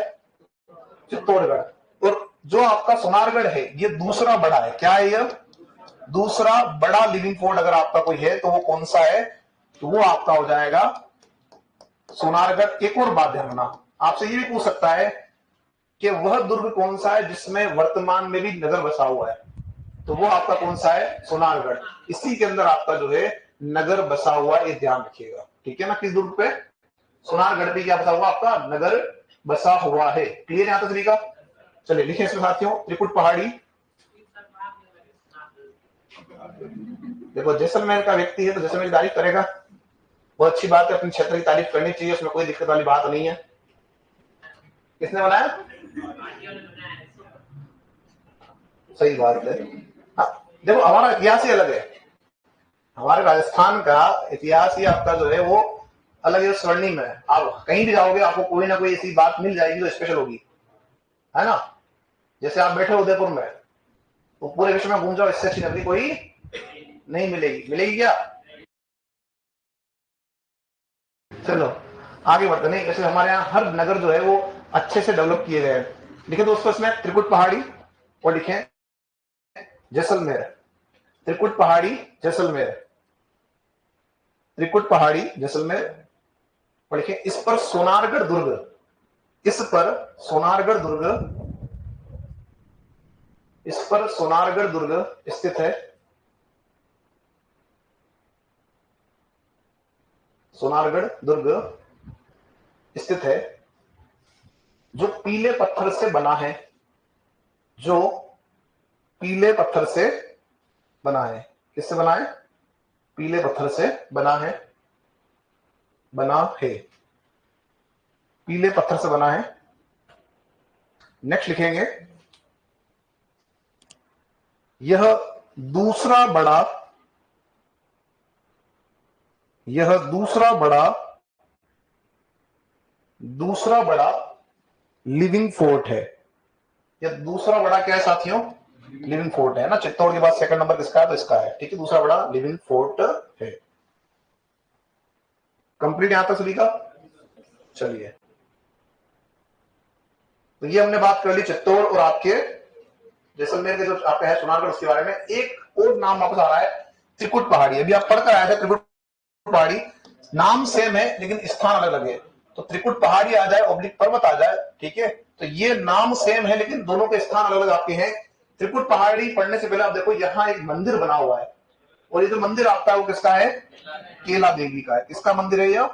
चित्तौड़गढ़। और जो आपका सोनारगढ़ है ये दूसरा बड़ा है। क्या है ये? दूसरा बड़ा लिविंग फोर्ट अगर आपका कोई है तो वो कौन सा है? तो वो आपका हो जाएगा सोनारगढ़। एक और बात ध्यान रखना, आपसे ये भी पूछ सकता है कि वह दुर्ग कौन सा है जिसमें वर्तमान में भी नगर बसा हुआ है, तो वो आपका कौन सा है? सोनारगढ़। इसी के अंदर आपका जो है नगर बसा हुआ है, ये ध्यान रखिएगा, ठीक है ना। किस दुर्ग पे? सोनारगढ़ पे क्या बसा हुआ? आपका नगर बसा हुआ है। क्लियर यहां तक सभी का? चलिए लिखे इसमें साथियों, त्रिकुट पहाड़ी। देखो जैसलमेर का व्यक्ति है तो जैसलमेर की तारीफ करेगा, बहुत अच्छी बात है, अपने क्षेत्र की तारीफ करनी चाहिए, उसमें कोई दिक्कत वाली बात नहीं है। किसने बनाया? सही बात है। हाँ, देखो हमारा इतिहास ही अलग है, हमारे राजस्थान का इतिहास ही आपका जो है वो अलग है, स्वर्णिम है। आप कहीं भी जाओगे आपको कोई ना कोई ऐसी बात मिल जाएगी जो स्पेशल होगी, है ना। जैसे आप बैठे उदयपुर में, तो पूरे विश्व में घूम जाओ, इससे अच्छी नगरी कोई नहीं मिलेगी। मिलेगी क्या? चलो आगे बढ़ते नहीं, जैसे हमारे यहाँ हर नगर जो है वो अच्छे से डेवलप किए गए हैं। लिखे दोस्तों इसमें त्रिकुट पहाड़ी और लिखे जैसलमेर। त्रिकुट पहाड़ी जैसलमेर, त्रिकुट पहाड़ी जैसलमेर और लिखे इस पर सोनारगढ़ दुर्ग, इस पर सोनारगढ़ दुर्ग, इस पर सोनारगढ़ दुर्ग स्थित है। सोनारगढ़ दुर्ग स्थित है जो पीले पत्थर से बना है, जो पीले पत्थर से बना है। किससे बना है? पीले पत्थर से बना है, बना है, पीले पत्थर से बना है। नेक्स्ट लिखेंगे यह दूसरा बड़ा, यह दूसरा बड़ा, दूसरा बड़ा लिविंग फोर्ट है। यह दूसरा बड़ा क्या है साथियों? लिविंग फोर्ट है ना। चित्तौड़ के बाद सेकंड नंबर किसका है? तो इसका है, ठीक है, दूसरा बड़ा लिविंग फोर्ट है। कंप्लीट यहां तक सभी का? चलिए तो ये हमने बात कर ली चित्तौड़ और आपके जैसलमेर के जो आपका है सोनारगढ़, उसके बारे में। एक और नाम वापस आ रहा है, त्रिकुट पहाड़ी। अभी आप पढ़कर आए थे त्रिकुट पहाड़ी, नाम सेम है लेकिन स्थान अलग अलग है। तो त्रिकुट पहाड़ी आ जाए, ऑब्लिक पर्वत आ जाए, ठीक है, तो ये नाम सेम है लेकिन दोनों के स्थान अलग अलग आपके हैं। त्रिकुट पहाड़ी पढ़ने से पहले आप देखो यहाँ एक मंदिर बना हुआ है, और ये जो मंदिर आपका है वो किसका है? केला देवी का है। किसका मंदिर है? यह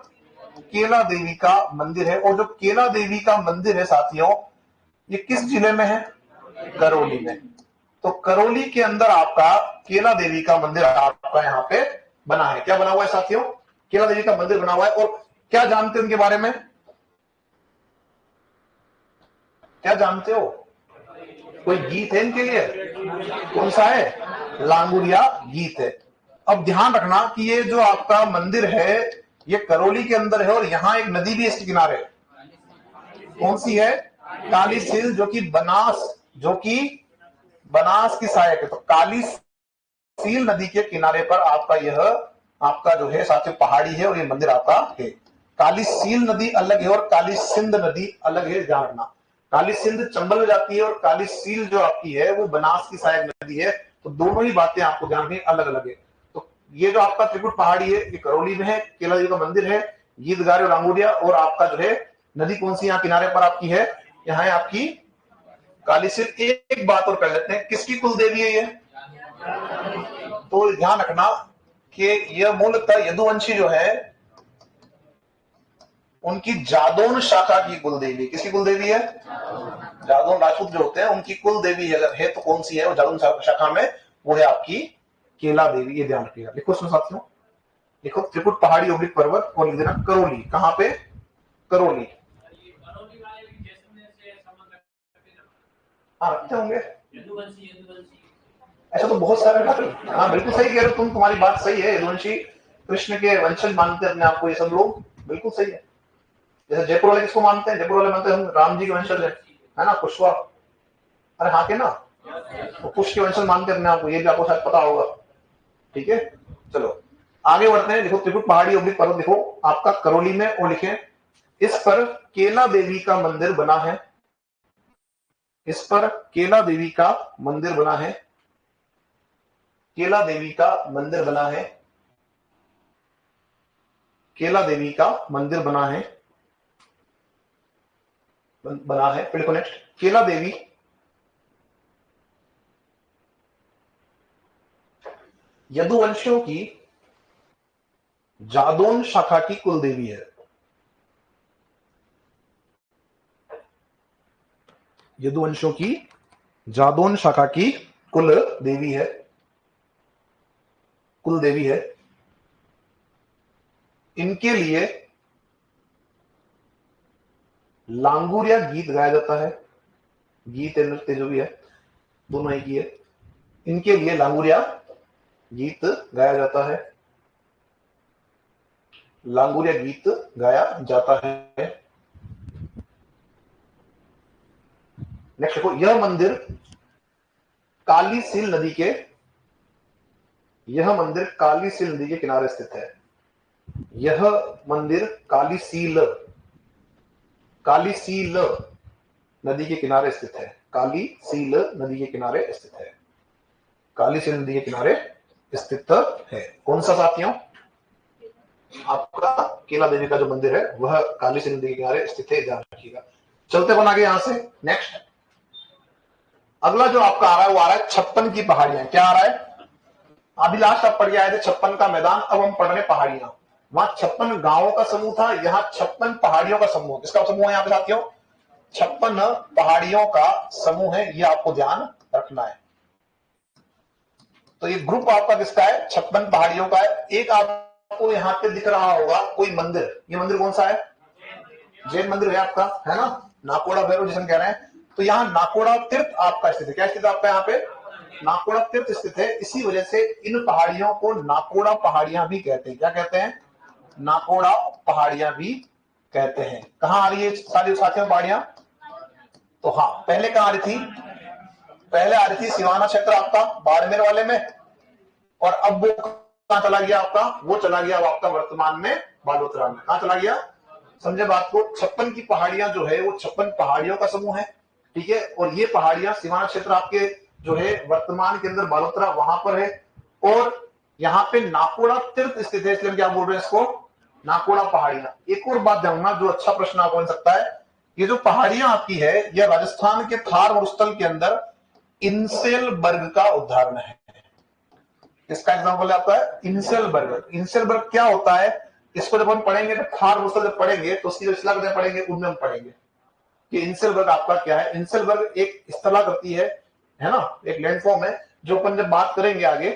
केला देवी का मंदिर है। और जो केला देवी का मंदिर है साथियों, ये किस जिले में है? करौली में। तो करौली के अंदर आपका केला देवी का मंदिर आपका यहाँ पे बना है। क्या बना हुआ है साथियों? केला देवी का मंदिर बना हुआ है। और क्या जानते हो उनके बारे में? क्या जानते हो? कोई गीत है इनके लिए? कौन सा है? लांगुरिया गीत है। अब ध्यान रखना कि ये जो आपका मंदिर है ये करौली के अंदर है, और यहां एक नदी भी है इसके किनारे। कौन सी है? काली सील, जो कि बनास, जो कि बनास की सहायक है। तो काली सील नदी के किनारे पर आपका यह आपका जो है साथियों पहाड़ी है, और ये मंदिर आपका है। काली सील नदी अलग है और काली सिंध नदी अलग है, ध्यान रखना। काली सिंध चंबल में जाती है और काली सील जो आपकी है वो बनास की सहायक नदी है। तो दोनों ही बातें आपको ध्यान रखनी, अलग अलग है। तो ये जो आपका त्रिकुट पहाड़ी है ये करौली में है, केला जी का मंदिर है, गीत गा रहे लांगुरिया, और आपका जो है नदी कौन सी यहाँ किनारे पर आपकी है? यहाँ है आपकी काली सील। एक बात और कर लेते हैं, किसकी कुल देवी है ये? तो ध्यान रखना कि यह मूलतः यदुवंशी जो है उनकी जादौन शाखा की कुल देवी। किसकी कुल देवी है? जादौन राजपूत जो होते हैं उनकी कुल देवी अगर है तो कौन सी है? वो जादौन शाखा में वो है आपकी केला देवी। ये ध्यान रखिएगा। लिखो उसमें साथियों, लिखो त्रिकुट पहाड़ी ओब्लिक पर्वत और लिख देना करौली। कहां पे? करौली। हाँ रखते होंगे, ऐसा तो बहुत सारे। हाँ बिल्कुल सही कह रहे हो तुम, तुम्हारी बात सही है। यदुवंशी कृष्ण के वंशज मानते हैं अपने आप को ये सब लोग, बिल्कुल सही है। जैसे जयपुर वाले किसको मानते हैं? जयपुर वाले मानते हैं हम राम जी के वंशज है ना, कुशवा। अरे हाँ के ना, तो कुश के वंशज मानते हैं अपने आप को, ये भी आपको शायद पता होगा, ठीक है। चलो आगे बढ़ते हैं। देखो त्रिकुट पहाड़ी ओब्लिक पर्वत देखो आपका करौली में, और लिखे इस पर केला देवी का मंदिर बना है, इस पर केला देवी का मंदिर बना है। केला देवी का मंदिर बना है। केला देवी का मंदिर बना है। बना है। फिर नेक्स्ट, केला देवी यदुवंशियों की जादौन शाखा की कुल देवी है। यदुवंशियों की जादौन शाखा की कुल देवी है। कुल देवी है। इनके लिए लांगुरिया गीत गाया जाता है। गीत नृत्य जो भी है दोनों एक ही है। इनके लिए लांगुरिया गीत गाया जाता है। लांगुरिया गीत गाया जाता है। नेक्स्ट देखो, यह मंदिर काली सील नदी के किनारे स्थित है। यह मंदिर काली सील नदी के किनारे स्थित है। काली सील नदी के किनारे स्थित है। काली सील नदी के किनारे स्थित है। कौन सा साथियों? आपका केला देवी का जो मंदिर है वह काली सील नदी के किनारे स्थित है, ध्यान रखिएगा। चलते बन आगे यहां से। नेक्स्ट, अगला जो आपका आ रहा है वो आ रहा है 56 की पहाड़ियां। क्या आ रहा है? अभी लास्ट आप पढ़ के आए थे 56 का मैदान, अब हम पढ़ रहे पहाड़ियां। वहां 56 गांवों का समूह था, यहाँ 56 पहाड़ियों का समूह। किसका समूह है यहाँ पे साथियों? 56 पहाड़ियों का समूह है, ये आपको ध्यान रखना है। तो ये ग्रुप आपका किसका है? 56 पहाड़ियों का है। एक आपको यहाँ पे दिख रहा होगा कोई मंदिर। ये मंदिर कौन सा है? जैन मंदिर है आपका, है ना? नाकोड़ा भैरव जिसे कह रहे हैं। तो यहाँ नाकोड़ा तीर्थ आपका स्थित है। क्या स्थित है आपका यहाँ पे? नाकोड़ा तीर्थ स्थित है। इसी वजह से इन पहाड़ियों को नाकोड़ा पहाड़ियां भी कहते हैं। क्या कहते हैं? नाकोड़ा पहाड़ियां भी कहते हैं। कहां आ रही है सारी साथियों पहाड़ियां? तो हाँ, पहले कहां आ रही थी? पहले आ रही थी सिवाना क्षेत्र आपका बाड़मेर वाले में, और अब वो कहां चला गया आपका? वो चला गया अब आपका वर्तमान में बालोतरा में। कहां चला गया? समझे बात को? 56 की पहाड़ियां जो है वो 56 पहाड़ियों का समूह है, ठीक है। और ये पहाड़ियां सिवाना क्षेत्र आपके जो है वर्तमान के अंदर बालोतरा वहां पर है, और यहाँ पे नाकोड़ा तीर्थ स्थित है, इसलिए क्या बोल रहे हैं इसको? नाकोड़ा पहाड़ियां। एक और बात जानना जो अच्छा प्रश्न आपको बन सकता है, ये जो पहाड़ियां आपकी है यह राजस्थान के थार मरुस्थल के अंदर इंसेलबर्ग का उदाहरण है। इसका एग्जांपल आपका है इंसेलबर्ग। इंसेलबर्ग क्या होता है? इसको जब हम पढ़ेंगे तो थार मरुस्थल जब पढ़ेंगे तो उसकी जो स्थलाकृतियां पढ़ेंगे उनमें हम पढ़ेंगे कि इंसेलबर्ग आपका क्या है। इंसेलबर्ग एक स्थलाकृति है ना, एक लैंडफॉर्म है, जो अपन जब बात करेंगे आगे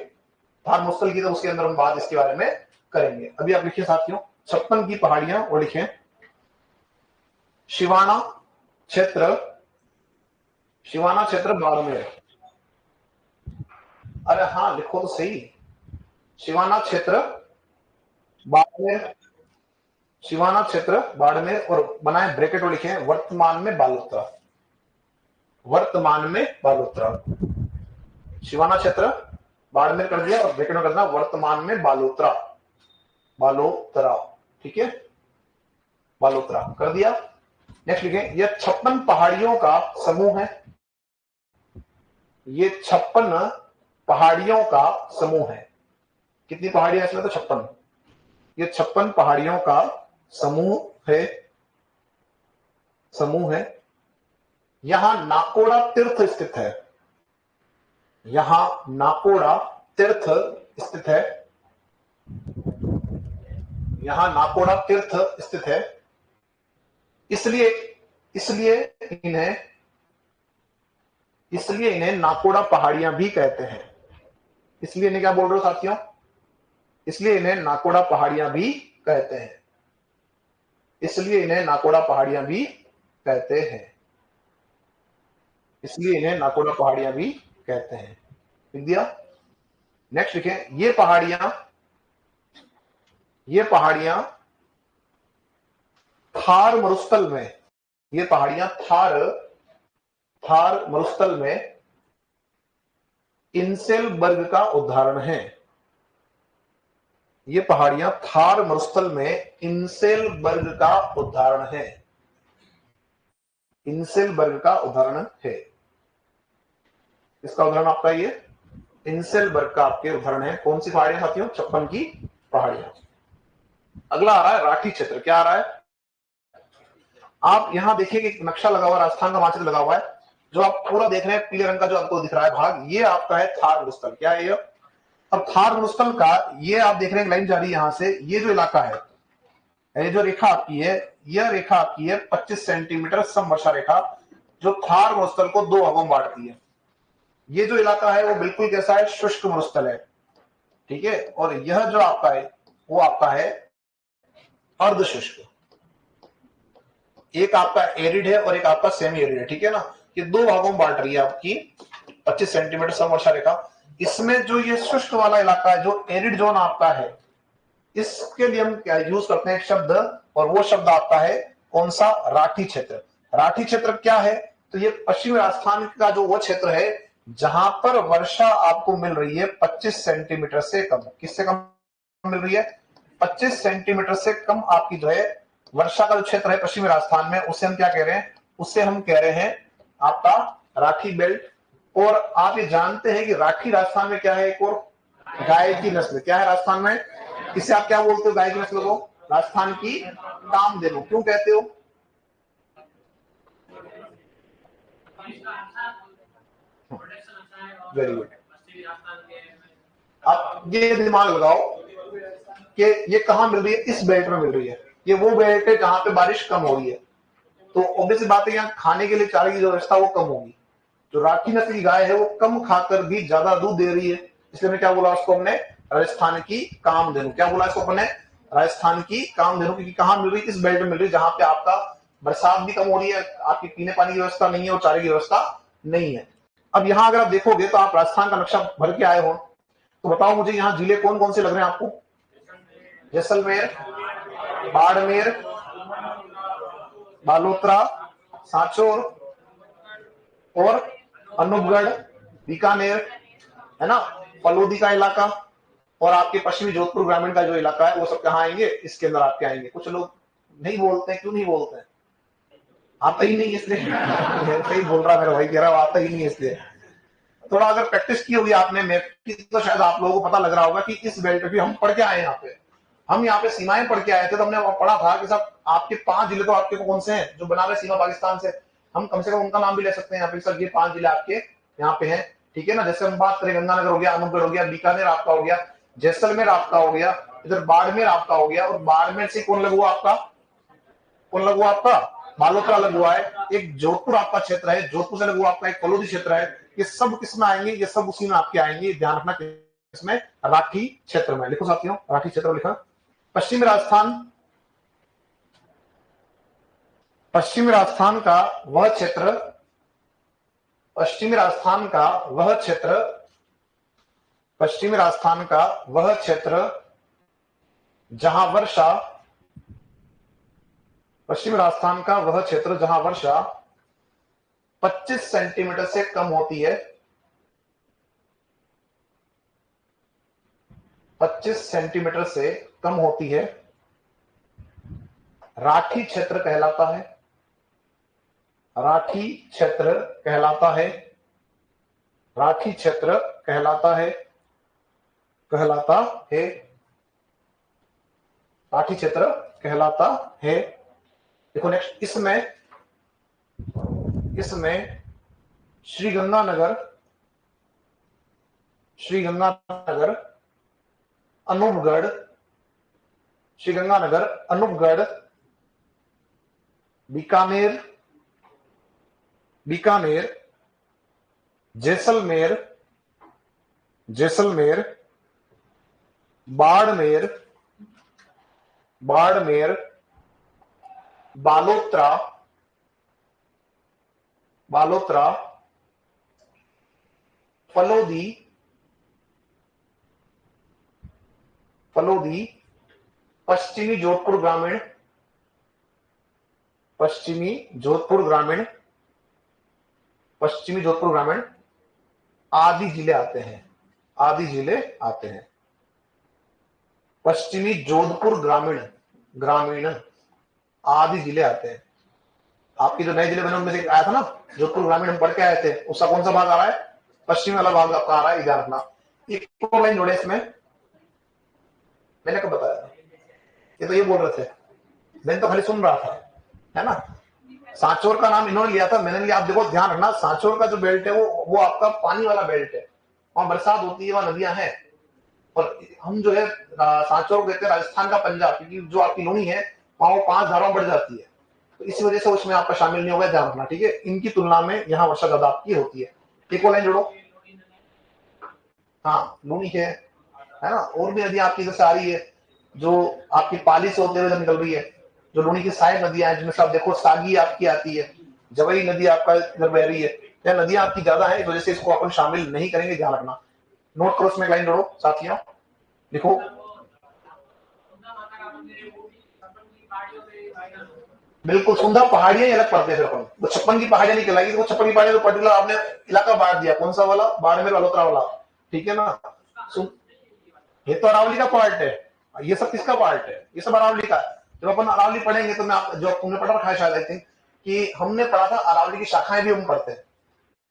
थार मरुस्थल की तो उसके अंदर हम बात इसके बारे में करेंगे। अभी आप लिखिए साथियों 56 की पहाड़ियां, और लिखें शिवाना क्षेत्र बाड़मेर। अरे हाँ, लिखो तो सही। शिवाना क्षेत्र बाड़मेर, शिवाना क्षेत्र बाड़मेर, और बनाए ब्रैकेट में लिखे वर्तमान में बालोतरा। वर्तमान में बालोतरा। शिवाना क्षेत्र बाड़मेर कर दिया और ब्रैकेट में करना वर्तमान में बालोतरा। बालोतरा, ठीक है, बालोतरा कर दिया। नेक्स्ट लिखें, यह 56 पहाड़ियों का समूह है। ये 56 पहाड़ियों का समूह है। कितनी पहाड़ियां इसमें? तो 56। ये 56 पहाड़ियों का समूह है। यहां नाकोड़ा तीर्थ स्थित है। यहां नाकोड़ा तीर्थ स्थित है। यहां नाकोड़ा तीर्थ स्थित है। इसलिए इन्हें नाकोड़ा पहाड़ियां भी कहते हैं। इसलिए इन्हें क्या बोल रहे हो साथियों? इसलिए इन्हें नाकोड़ा पहाड़ियां भी कहते हैं। इसलिए इन्हें नाकोड़ा पहाड़ियां भी कहते हैं। इसलिए इन्हें नाकोड़ा पहाड़ियां भी कहते हैं। लिख दिया। नेक्स्ट लिखें, ये पहाड़ियां थार मरुस्थल में, ये पहाड़ियां थार मरुस्थल में इंसेलबर्ग का उदाहरण है। ये पहाड़ियां थार मरुस्थल में इंसेलबर्ग का उदाहरण है। इंसेलबर्ग का उदाहरण है। इसका उदाहरण आपका ये इंसेलबर्ग का आपके उदाहरण है। कौन सी पहाड़ियां साथियों? 56 की पहाड़ियां। अगला आ रहा है राठी क्षेत्र। क्या आ रहा है? आप यहां देखिए कि नक्शा लगा हुआ, राजस्थान का मानचित्र लगा हुआ है, जो आप पूरा देख रहे हैं पीले रंग का जो आपको दिख रहा है भाग, ये आपका है थार मरुस्थल। क्या है ये? अब थार मरुस्थल का ये आप देख रहे हैं लाइन जा रही है यहां से, ये जो इलाका है, ये जो रेखा आपकी है, यह रेखा आपकी है 25 सेंटीमीटर समवर्षा रेखा, जो थार मरुस्थल को दो भागों में बांटती है। ये जो इलाका है वो बिल्कुल कैसा है? शुष्क मरुस्थल है, ठीक है। और यह जो आपका है वो आपका है अर्ध शुष्क। एक आपका एरिड है और एक आपका सेमी एरिड है, ठीक है ना। ये दो भागों में बांट रही है आपकी 25 सेंटीमीटर समवर्षा रेखा। इसमें जो ये शुष्क वाला इलाका है, जो एरिड जोन आपका है, इसके लिए हम क्या यूज करते हैं शब्द, और वो शब्द आपका है कौन सा? राठी क्षेत्र। राठी क्षेत्र क्या है? तो ये पश्चिमी राजस्थान का जो वो क्षेत्र है जहां पर वर्षा आपको मिल रही है 25 सेंटीमीटर से कम। किससे कम मिल रही है? 25 सेंटीमीटर से कम आपकी जो है वर्षा का जो क्षेत्र है पश्चिमी राजस्थान में, उसे हम क्या कह रहे हैं? उससे हम कह रहे हैं आपका राठी बेल्ट। और आप ये जानते हैं कि राठी राजस्थान में क्या है? एक और गाय की नस्ल। क्या है राजस्थान में? इसे आप क्या बोलते हो गाय की नस्ल को? राजस्थान की कामधेनु। क्यों कहते हो? Very good. अब ये दिमाग लगाओ कि ये कहां मिल रही है? इस बेल्ट में मिल रही है। ये वो बेल्ट है जहां पे बारिश कम हो रही है, तो ऑब्वियस बात है यहाँ खाने के लिए चारे की जो व्यवस्था वो कम होगी। जो राठी नस्ल की गाय है वो कम खाकर भी ज्यादा दूध दे रही है, इसलिए क्या बोला उसको हमने? राजस्थान की कामधेनु। क्या बोला इसको अपने? राजस्थान की कामधेनु। क्योंकि कहां मिल रही है? इस बेल्ट में मिल रही है जहां पे आपका बरसात भी कम हो रही है, आपकी पीने पानी की व्यवस्था नहीं है और चारे की व्यवस्था नहीं है। अब यहां अगर आप देखोगे तो आप राजस्थान का नक्शा भर के आए हो, तो बताओ मुझे यहाँ जिले कौन कौन से लग रहे हैं आपको? जैसलमेर, बाड़मेर, बालोतरा, सांचौर और अनूपगढ़, बीकानेर, है ना, फलोदी का इलाका, और आपके पश्चिमी जोधपुर ग्रामीण का जो इलाका है वो सब कहाँ आएंगे? इसके अंदर आपके आएंगे। कुछ लोग नहीं बोलते हैं। क्यों नहीं बोलते हैं? आता ही नहीं इसलिए। सही बोल रहा मेरा भाई, कह रहा आता ही नहीं इसलिए। थोड़ा अगर प्रैक्टिस की होगी आपने मैप की तो शायद आप लोगों को पता लग रहा होगा कि इस बेल्ट पे हम पढ़ के आए। यहाँ पे हम यहाँ पे सीमाएं पढ़ के आए थे, तो हमने पढ़ा था कि साहब आपके 5 जिले तो आपके कौन से हैं जो बना रहे सीमा पाकिस्तान से। हम कम से कम उनका नाम भी ले सकते हैं यहाँ पे, सर ये 5 जिले आपके यहाँ पे हैं, ठीक है ना। जैसे हम बात करें, गंगानगर हो गया, अनूपगढ़ हो गया, बीकानेर आपका हो गया, जैसलमेर आपका हो गया, इधर बाड़मेर आपका हो गया, और बाड़मेर से कौन लग हुआ आपका? कौन लग हुआ आपका? बालोतरा लग हुआ है। एक जोधपुर आपका क्षेत्र है, जोधपुर से लग हुआ आपका एक फलोदी क्षेत्र है। ये सब किसमें आएंगे? ये सब उसी में आपके आएंगे। ध्यान रखना किसमें? राठी क्षेत्र में। लिखो साथियों, राठी क्षेत्र लिखा। पश्चिमी राजस्थान, पश्चिमी राजस्थान का वह क्षेत्र, पश्चिमी राजस्थान का वह क्षेत्र, पश्चिमी राजस्थान का वह क्षेत्र जहां वर्षा, पश्चिमी राजस्थान का वह क्षेत्र जहां वर्षा 25 सेंटीमीटर से कम होती है, 25 सेंटीमीटर से कम होती है, राठी क्षेत्र कहलाता है। राठी क्षेत्र कहलाता है। राठी क्षेत्र कहलाता है। कहलाता है। राठी क्षेत्र कहलाता है। देखो नेक्स्ट, इसमें श्रीगंगानगर, श्रीगंगानगर, अनूपगढ़, श्रीगंगानगर, अनूपगढ़, बीकानेर, बीकानेर, जैसलमेर, जैसलमेर, बाड़मेर, बाड़मेर, बालोतरा, बालोतरा, फलोदी, फलोदी, पश्चिमी जोधपुर ग्रामीण, पश्चिमी जोधपुर ग्रामीण, पश्चिमी जोधपुर ग्रामीण आदि जिले आते हैं। आदि जिले आते हैं। पश्चिमी जोधपुर ग्रामीण, ग्रामीण आदि जिले आते हैं। आपके जो नए जिले बने उनमें से आया था ना जोधपुर ग्रामीण, हम पढ़ के आए थे, उसका कौन सा भाग आ रहा है? पश्चिम वाला भाग आपका आ रहा है, ध्यान रखना। एक और लाइन जोड़े इसमें, मैंने कब बताया? ये तो ये बोल रहे थे, मैंने तो खाली सुन रहा था, है ना। सांचौर का नाम इन्होंने लिया था, मैंने लिया। आप देखो ध्यान रखना, सांचौर का जो बेल्ट है वो आपका पानी वाला बेल्ट है, वहां बरसात होती है, वहां नदियां हैं। और हम जो है सांचौर कहते हैं राजस्थान का पंजाब, क्योंकि जो आपकी लूनी है वहां वो 5 धाराओं बढ़ जाती है, तो इसी वजह से उसमें आपका शामिल नहीं होगा, ध्यान रखना, ठीक है। इनकी तुलना में यहाँ वर्षा ज्यादा आपकी होती है। एक और लाइन जोड़ो, हाँ लूनी है ना। और भी नदी आपकी जैसे आ रही है, जो आपकी पाली से होते हुए निकल रही है, जो लूनी की सहायक नदियां हैं, जिनमें से आप देखो सागी आपकी आती है, जवई नदी आपका इधर बह रही है, या नदियां आपकी ज्यादा है, इस वजह से इसको अपन शामिल नहीं करेंगे, ध्यान रखना। नोट करो, उसमें लाइन जोड़ो साथियों, लिखो। बिल्कुल, सुंदर पहाड़ियां ही अलग पड़ते हैं, फिर अपन वो 56 की पहाड़ियां नहीं कहलाएगी। वो 56 की पहाड़ियां तो पर्टिकुलर आपने इलाका बांट दिया, कौन सा वाला, बाड़मेर अलोतरा वाला, ठीक है ना। ये तो अरावली का पार्ट है, ये सब किसका पार्ट है? ये सब अरावली का है। जब अपन अरावली पढ़ेंगे तो मैं जो तुमने पढ़ा रखा है शायद, आई थिंक कि हमने पढ़ा था अरावली की शाखाएं भी हम पढ़ते हैं,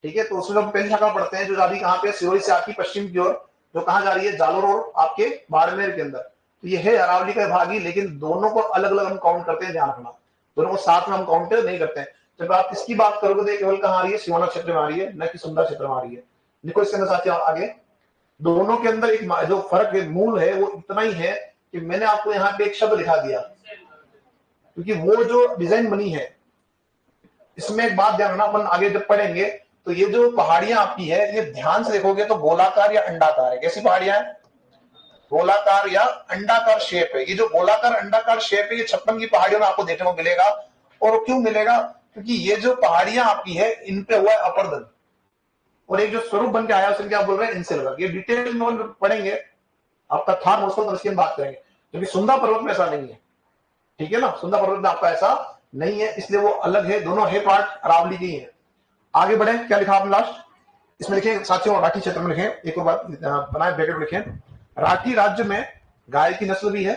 ठीक है। तो उसमें हम पहली शाखा पढ़ते हैं जो अभी कहाँ पे, सिरोही से आपकी पश्चिम की ओर, जो कहाँ जा रही है, जालोर और आपके बाड़मेर के अंदर। तो ये है अरावली का भाग ही, लेकिन दोनों को अलग अलग हम काउंट करते हैं, ध्यान रखना। दोनों को साथ में हम काउंट नहीं करते हैं। जब आप इसकी बात करोगे तो केवल कहाँ आ रही है, सिवाना क्षेत्र में आ रही है, न कि सुंदर क्षेत्र में आ रही है। देखो इसके अंदर साथियों आगे, दोनों के अंदर एक जो फर्क है, मूल है, वो इतना ही है कि मैंने आपको यहाँ पे एक शब्द लिखा दिया, क्योंकि वो जो डिजाइन बनी है, इसमें एक बात ध्यान रखना, अपन आगे जब पढ़ेंगे तो ये जो पहाड़ियां आपकी है, ये ध्यान से देखोगे तो गोलाकार या अंडाकार है। कैसी पहाड़ियां हैं? गोलाकार या अंडाकार शेप है। ये जो गोलाकार अंडाकार शेप है, ये 56 की पहाड़ियों में आपको देखने को मिलेगा। और क्यों मिलेगा? क्योंकि ये जो पहाड़ियां आपकी है, इन पे हुआ है अपर्दन, और एक जो स्वरूप बन के आया उसे क्या बोल रहे हैं, इंसिलवर। ये डिटेल में पढ़ेंगे, आपका थार मोस्को तो बात करेंगे, क्योंकि सुंदर पर्वत में ऐसा नहीं है, ठीक है ना। सुंदर पर्वत में आपका ऐसा नहीं है, इसलिए वो अलग है, दोनों है पार्ट अरावली की है। आगे बढ़े, क्या लिखा आपने लास्ट इसमें, लिखे साथियों, राठी क्षेत्र में लिखे, एक और बात बनाए ब्रैकेट में लिखे, राठी राज्य में गाय की नस्ल भी है,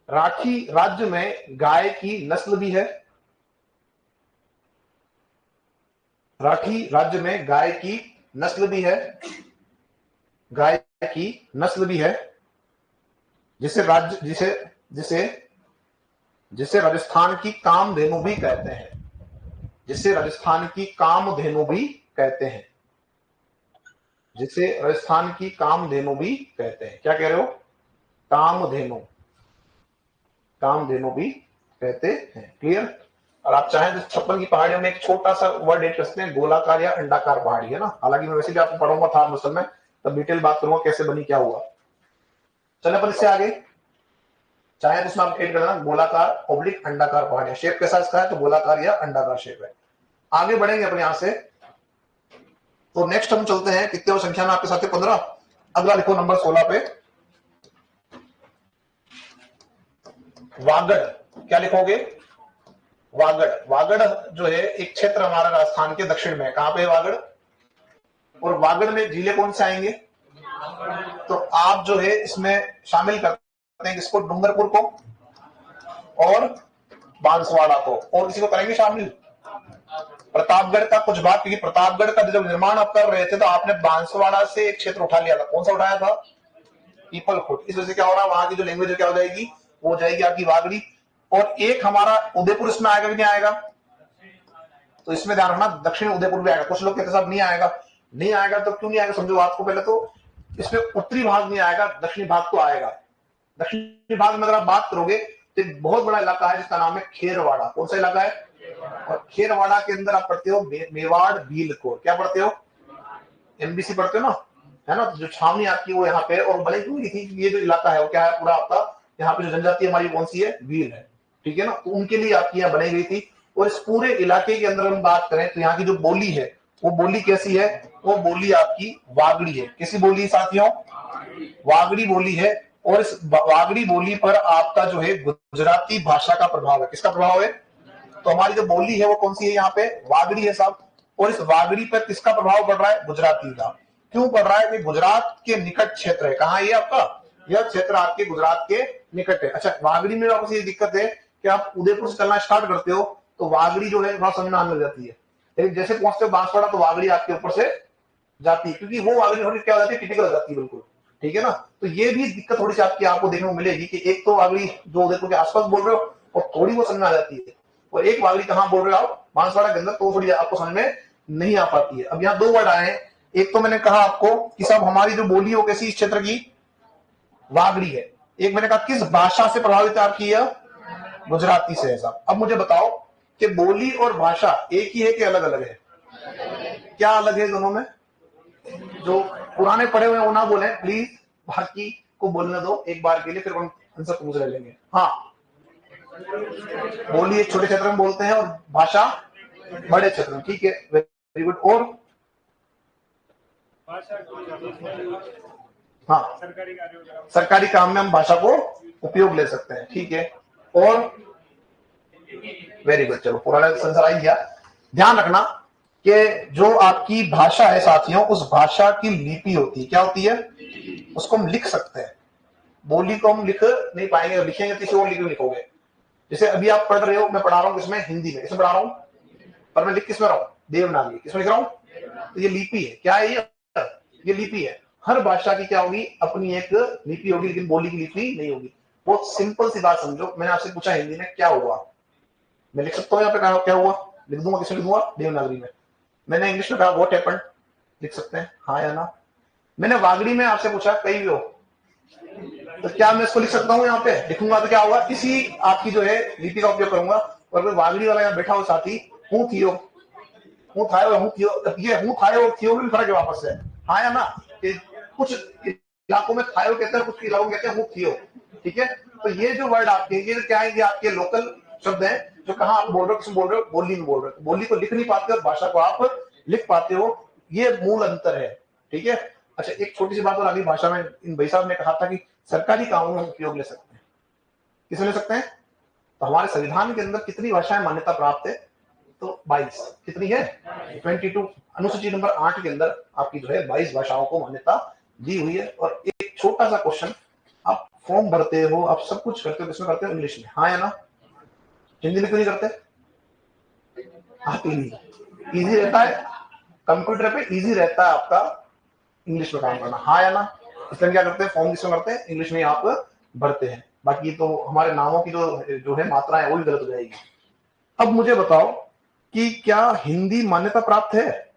राठी राज्य में गाय की नस्ल भी है, राठी राज्य में गाय की नस्ल भी है, गाय की नस्ल भी है, जिसे राज्य जिसे जिसे जिसे राजस्थान की कामधेनु भी कहते हैं, जिसे राजस्थान की कामधेनु भी कहते हैं, जिसे राजस्थान की कामधेनु भी कहते हैं। क्या कह रहे हो? कामधेनु, कामधेनु भी कहते हैं। क्लियर? और आप चाहें तो 56 की पहाड़ियों में एक छोटा सा वर्ड ऐड कर सकते हैं, गोलाकार या अंडाकार पहाड़ी, है ना। हालांकि मैं वैसे भी आपको पढ़ूंगा थार मसल में, तब डिटेल बात करूंगा कैसे बनी, क्या हुआ। चले अपन इससे आगे, चाहे तो उसमें आप एड करना गोलाकार ओब्लिक अंडाकार पहाड़ियां। शेप कैसा इसका है? तो गोलाकार या अंडाकार शेप है। आगे बढ़ेंगे अपन यहां से, तो नेक्स्ट हम चलते हैं कितने संख्या में आपके साथ 15। अगला लिखो नंबर 16 पे, वागड़। क्या लिखोगे? वागड़। वागड़ जो है एक क्षेत्र हमारा राजस्थान के दक्षिण में, कहां पे वागड़? और वागड़ में जिले कौन से आएंगे? तो आप जो है इसमें शामिल करते हैं किसको? डूंगरपुर को और बांसवाड़ा को, और किसी को करेंगे शामिल? प्रतापगढ़ का कुछ बात, क्योंकि प्रतापगढ़ का जब निर्माण आप कर रहे थे तो आपने बांसवाड़ा से एक क्षेत्र उठा लिया था। कौन सा उठाया था? पीपल खुट। इस वजह से क्या हो रहा है, वहां की जो लैंग्वेज क्या हो जाएगी, वो हो जाएगी आपकी वागड़ी। और एक हमारा उदयपुर इसमें आएगा कि नहीं आएगा? तो इसमें ध्यान रखना, दक्षिण उदयपुर भी आएगा। कुछ लोग कहते साहब नहीं आएगा, नहीं आएगा तो क्यों नहीं आएगा, समझो बात को। पहले तो इसमें उत्तरी भाग नहीं आएगा, दक्षिणी भाग तो आएगा। दक्षिणी भाग में अगर आप बात करोगे तो एक बहुत बड़ा इलाका है जिसका नाम है खेरवाड़ा। कौन सा इलाका है? और खेरवाड़ा के अंदर आप पढ़ते हो मेवाड़ भील को। क्या पढ़ते हो? एमबीसी पढ़ते हो ना, है ना। जो छावनी आपकी वो यहाँ पे, और बने क्यों थी, ये जो इलाका है वो क्या है पूरा आपका, यहाँ पे जो जनजाति हमारी कौन सी है? भील है, ठीक है ना। तो उनके लिए आपकी यहाँ बनाई गई थी। और इस पूरे इलाके के अंदर हम बात करें तो यहाँ की जो बोली है, वो बोली कैसी है? वो बोली आपकी वागड़ी है। कैसी बोली साथियों? वागड़ी बोली है। और इस वागड़ी बोली पर आपका जो है गुजराती भाषा का प्रभाव है। किसका प्रभाव है? तो हमारी जो बोली है वो कौन सी है? यहाँ पे वागड़ी है साहब। और इस वागड़ी पर किसका प्रभाव पड़ रहा है? गुजराती का। क्यों पड़ रहा है? गुजरात के निकट क्षेत्र है। कहाँ ये आपका? यह क्षेत्र आपके गुजरात के निकट है। अच्छा, वागड़ी में आपको ये दिक्कत है कि आप उदयपुर से चलना स्टार्ट करते हो तो वागड़ी जो है थोड़ा समझ में आने लग जाती है, लेकिन जैसे पहुंचते हो बांसवाड़ा तो वागड़ी आपके ऊपर से जाती है, क्योंकि वो वागड़ी थोड़ी क्या हो जाती है, टिपिकल हो जाती है बिल्कुल, ठीक है ना। तो ये भी दिक्कत थोड़ी सी आपकी आपको देखने को मिलेगी कि एक तो वागड़ी जो उदयपुर के आसपास बोल रहे हो और थोड़ी वो समझ में आ जाती है, और एक वागड़ी कहां बोल रहे हो आप, बांसवाड़ा के अंदर, तो थोड़ी आपको समझ में नहीं आ पाती है। अब यहाँ दो वर्ड आए हैं, एक तो मैंने कहा आपको कि साहब हमारी जो बोली हो कैसी इस क्षेत्र की, वागड़ी है। एक मैंने कहा किस भाषा से प्रभावित आपकी है, गुजराती से है साहब। अब मुझे बताओ कि बोली और भाषा एक ही है कि अलग अलग है? क्या अलग है दोनों में? जो पुराने पढ़े हुए हैं वो ना बोले प्लीज, बाकी को बोलने दो एक बार के लिए, फिर हम आंसर पूछ ले लेंगे। हाँ, बोली एक छोटे क्षेत्र में बोलते हैं और भाषा बड़े क्षेत्र में, ठीक है, वेरी गुड। और हाँ, सरकारी काम में हम भाषा को उपयोग ले सकते हैं, ठीक है। और वेरी गुड, चलो पूरा संसार आई गया। ध्यान रखना कि जो आपकी भाषा है साथियों, उस भाषा की लिपि होती है, क्या होती है, उसको हम लिख सकते हैं। बोली को हम लिख नहीं पाएंगे, लिखेंगे किसी और लिखोगे। जैसे अभी आप पढ़ रहे हो, मैं पढ़ा रहा हूँ किसमें, हिंदी में, किसमें पढ़ा रहा हूँ, पर मैं लिख किसमें रहा हूँ, देवनागरी, किसमें लिख रहा हूँ, तो ये लिपि है, क्या है ये लिपि है। हर भाषा की क्या होगी, अपनी एक लिपि होगी, लेकिन बोली की लिपि नहीं होगी। बहुत सिंपल सी बात समझो, मैंने आपसे पूछा हिंदी में क्या हुआ, मैं लिख सकता हूँ यहाँ पे क्या हुआ, लिख दूंगा, किसमें लिख दूंगा, देवनागरी में। मैंने इंग्लिश में कहा व्हाट हैपेंड, लिख सकते हैं हाँ या ना। मैंने वागड़ी में आपसे पूछा कई भी हो, तो क्या मैं इसको लिख सकता हूँ, यहाँ पे लिखूंगा तो क्या होगा, इसी आपकी जो है लिपि का उपयोग करूंगा। और अगर वागड़ी वाला यहाँ बैठा हो साथी, हूँ थियो, हूँ थायो, हूँ थियो, ये हूँ थायो और थियो में भी फर्क है वापस से, हाँ या ना। कुछ इलाकों में थायो कहते हैं, कुछ इलाकों में कहते हैं हूँ थियो, ठीक है। तो ये जो वर्ड आपके, ये क्या है, ये आपके लोकल शब्द है, जो कहाँ आप बोल रहे हो, किसमें बोल रहे हो, बोली में बोल रहे हो। बोली को लिख नहीं पाते और भाषा को आप लिख पाते हो, ये मूल अंतर है, ठीक है। अच्छा, एक छोटी सी बात और आगे, भाषा में इन भाई साहब ने कहा था कि सरकारी कामों में उपयोग ले सकते हैं, किसे ले सकते हैं, तो हमारे संविधान के अंदर कितनी भाषाएं मान्यता प्राप्त है, तो 22, कितनी है, 22। अनुसूची नंबर 8 के अंदर आपकी जो है 22 भाषाओं को मान्यता दी हुई है। और एक छोटा सा क्वेश्चन, आप फॉर्म भरते हो, आप सब कुछ करते हो, किसमें करते हो, इंग्लिश में, हाँ या ना। हिंदी में क्यों नहीं करते आप, इजी रहता है, कंप्यूटर पे इजी रहता है आपका इंग्लिश में काम करना, हाँ या ना। इसलिए क्या करते हैं, फॉर्म किसमें करते हैं, इंग्लिश में आप भरते हैं। बाकी तो हमारे नामों की जो है मात्रा है वो भी गलत हो जाएगी। अब मुझे बताओ कि क्या हिंदी मान्यता प्राप्त है?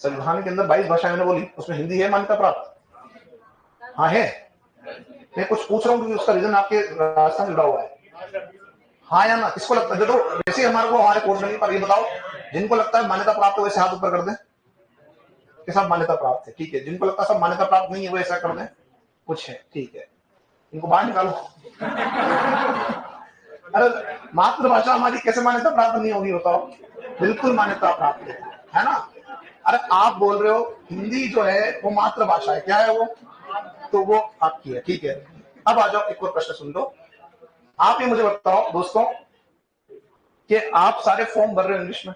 संविधान के अंदर 22 भाषाएं मैंने बोली, उसमें हिंदी है मान्यता प्राप्त? हाँ है। मैं कुछ पूछ रहा हूँ क्योंकि उसका रीजन आपके राजस्थान जुड़ा हुआ है, हाँ या ना। किसको लगता है, तो वैसे हमारे को हमारे कोर्स में, पर ये बताओ जिनको लगता है मान्यता प्राप्त है वैसे हाथ ऊपर कर दें कि सब मान्यता प्राप्त है, ठीक है। जिनको लगता है सब मान्यता प्राप्त नहीं है वो ऐसा कर दें, कुछ है, ठीक है, इनको बाहर निकालो। अरे मातृभाषा हमारी कैसे मान्यता प्राप्त नहीं होगी बताओ, बिल्कुल मान्यता प्राप्त है ना। अरे आप बोल रहे हो हिंदी जो है वो मातृभाषा है, क्या है वो, तो वो आपकी है, ठीक है। अब आ जाओ, एक और प्रश्न सुन लो। आप ये मुझे बताओ दोस्तों कि आप सारे फॉर्म भर रहे हो इंग्लिश में,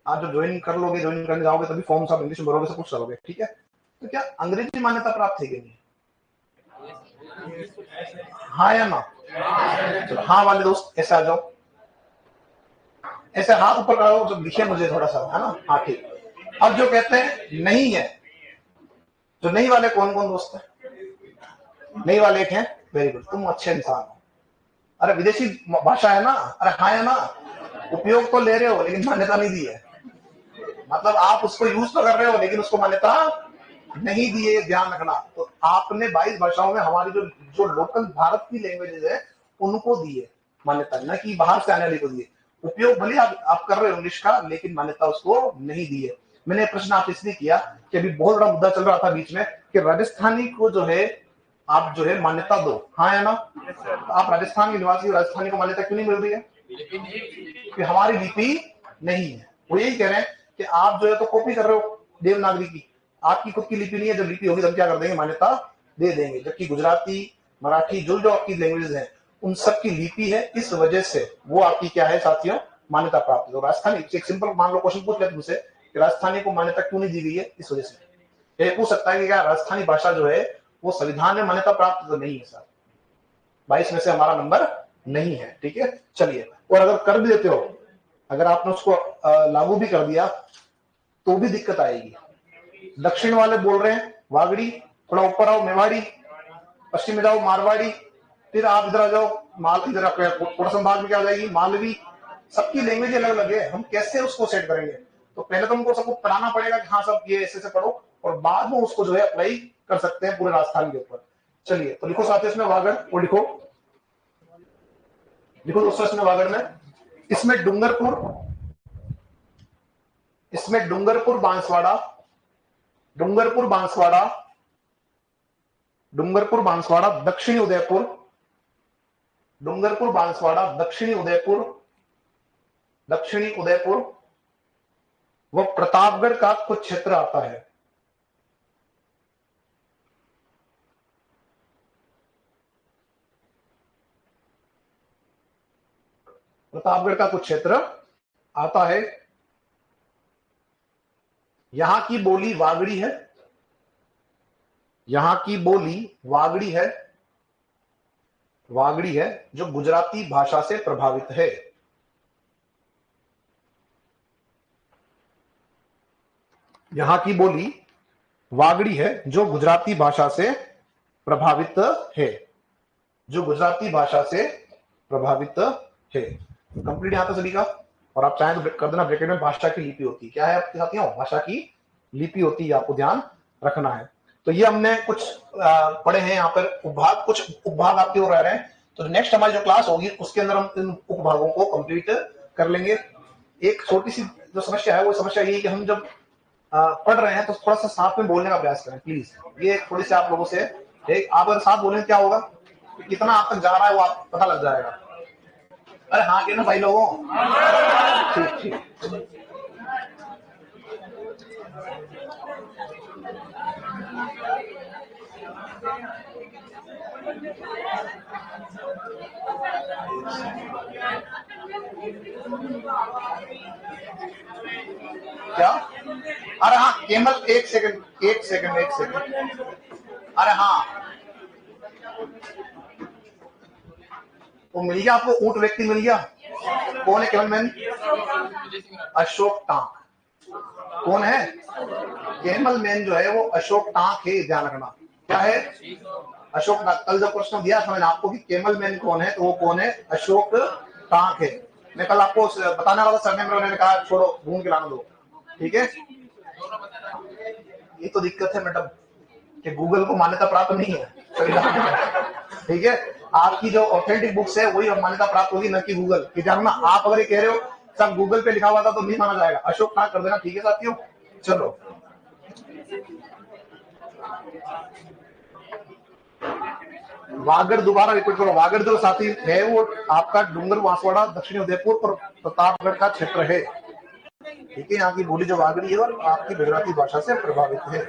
आप जब ज्वाइन कर लोगे, ज्वाइन करने जाओगे तभी फॉर्म सब इंग्लिश में भरोगे, सब कुछ करोगे, ठीक है। तो क्या अंग्रेजी मान्यता प्राप्त है कि नहीं, हाँ या ना। चलो हाँ वाले दोस्त ऐसे आ जाओ, ऐसे हाथ ऊपर करो जब लिखे मुझे थोड़ा सा, है ना, हाँ ठीक। अब जो कहते हैं नहीं है, जो नहीं वाले कौन कौन दोस्त है, नहीं वाले एक हैं, वेरी गुड, तुम अच्छे इंसान हो। अरे विदेशी भाषा है ना, अरे हाँ है ना, उपयोग तो ले रहे हो लेकिन मान्यता नहीं दी है, मतलब आप उसको यूज तो कर रहे हो लेकिन उसको मान्यता नहीं दी है, ध्यान रखना। तो आपने 22 भाषाओं में हमारी जो जो लोकल भारत की लैंग्वेजेस है उनको दी है मान्यता, न कि बाहर से आने वाली को दी है। उपयोग भले आप कर रहे हो इंग्लिश का, लेकिन मान्यता उसको नहीं दी है। मैंने प्रश्न आप इसलिए किया कि अभी बहुत बड़ा मुद्दा चल रहा था बीच में कि राजस्थानी को जो है आप जो है मान्यता दो, हाँ है ना। तो आप राजस्थान के निवासी, राजस्थानी को मान्यता क्यों नहीं मिल रही है, कि हमारी लिपि नहीं है। वो यही कह रहे हैं कि आप जो है तो कॉपी कर रहे हो देवनागरी की, आपकी खुद की लिपि नहीं है, जब लिपि होगी तब क्या कर देंगे, मान्यता दे देंगे। जबकि गुजराती, मराठी, जो जो आपकी लैंग्वेजेस हैं उन सब की लिपि है, इस वजह से वो आपकी क्या है साथियों, मान्यता प्राप्त है। तो राजस्थानी, एक सिंपल मान लो क्वेश्चन पूछ लेते मुझसे कि राजस्थानी को मान्यता क्यों नहीं दी गई है, इस वजह से। ये पूछ सकता है कि क्या राजस्थानी भाषा जो है वो संविधान में मान्यता प्राप्त तो नहीं है सर, 22 में से हमारा नंबर नहीं है, ठीक है। चलिए, और अगर कर भी देते हो, अगर आपने उसको लागू भी कर दिया तो भी दिक्कत आएगी। दक्षिण वाले बोल रहे हैं वागड़ी, थोड़ा ऊपर आओ मेवाड़ी, पश्चिम में जाओ मारवाड़ी, फिर आप इधर आ जाओ इधर पूर्व संभाग में क्या हो जाएगी मालवी। सबकी लैंग्वेज अलग अलग है, हम कैसे उसको सेट करेंगे? तो पहले तो हमको सबको पढ़ाना पड़ेगा कि हाँ सब ये ऐसे पढ़ो, और बाद में उसको जो है अप्लाई कर सकते हैं पूरे राजस्थान के ऊपर। चलिए तो लिखो साथियों इसमें वागड़, वो लिखो दोस्तों इसमें वागड़ में, इसमें डूंगरपुर, इसमें डूंगरपुर बांसवाड़ा, डूंगरपुर बांसवाड़ा, डूंगरपुर बांसवाड़ा, दक्षिणी उदयपुर, डूंगरपुर बांसवाड़ा, दक्षिणी उदयपुर, दक्षिणी उदयपुर व प्रतापगढ़ का कुछ क्षेत्र आता है। प्रतापगढ़ का कुछ क्षेत्र आता है। यहां की बोली वागड़ी है, यहां की बोली वागड़ी है, वागड़ी है जो गुजराती भाषा से प्रभावित है। यहां की बोली वागड़ी है जो गुजराती भाषा से प्रभावित है, जो गुजराती भाषा से प्रभावित है। कंप्लीट यहां तक सभी का। और आप चाहें तो कर देना ब्रैकेट में, भाषा की लिपि होती है, क्या है आपके साथियों? भाषा की लिपि होती है, आपको ध्यान रखना है। तो ये हमने कुछ पढ़े हैं यहाँ पर उपभाग, कुछ उपभाग आपके हो रहे हैं। तो नेक्स्ट हमारी जो क्लास होगी उसके अंदर हम इन उपभागों को कंप्लीट कर लेंगे। एक छोटी सी जो समस्या है वो समस्या ये है कि हम जब पढ़ रहे हैं तो थोड़ा सा साथ में बोलने का प्रयास करें प्लीज। ये थोड़ी सी आप लोगों से आप अगर साथ बोलें क्या होगा, कितना आप तक जा रहा है वो आप पता लग जाएगा। अरे हाँ के ना भाई लोगों, ठीक ठीक। क्या? अरे हाँ केवल एक सेकंड, एक सेकंड, एक सेकंड। अरे हाँ वो मिल गया आपको, ऊंट व्यक्ति मिल गया। कौन है केवल मैन? अशोक टांक। कौन है? केमल मैन जो है वो अशोक टांक है, ध्यान रखना। क्या है? अशोक टांक। कल जब प्रश्न दिया था मैंने आपको कि केमल मैन कौन है, तो वो कौन है? अशोक टांक है। मैं कल आपको बताने वाला सरनेम, उन्होंने कहा छोड़ो घूम के लाना दो, ठीक है। ये तो दिक्कत है मैडम कि गूगल को मान्यता प्राप्त नहीं है, ठीक है। आपकी जो ऑथेंटिक बुक्स है वही मान्यता प्राप्त होगी, न कि गूगल। कि जानना आप अगर ये कह रहे हो सब गूगल पे लिखा हुआ था तो नहीं माना जाएगा। अशोक टांक कर देना, ठीक है साथियों। चलो वागड़ दोबारा रिपीट करो। वागड़ जो साथी है वो आपका डूंगर बांसवाड़ा, दक्षिणी उदयपुर और प्रतापगढ़ का क्षेत्र है, ठीक है। यहाँ की बोली जो वागड़ी है और आपकी गुजराती भाषा से प्रभावित है।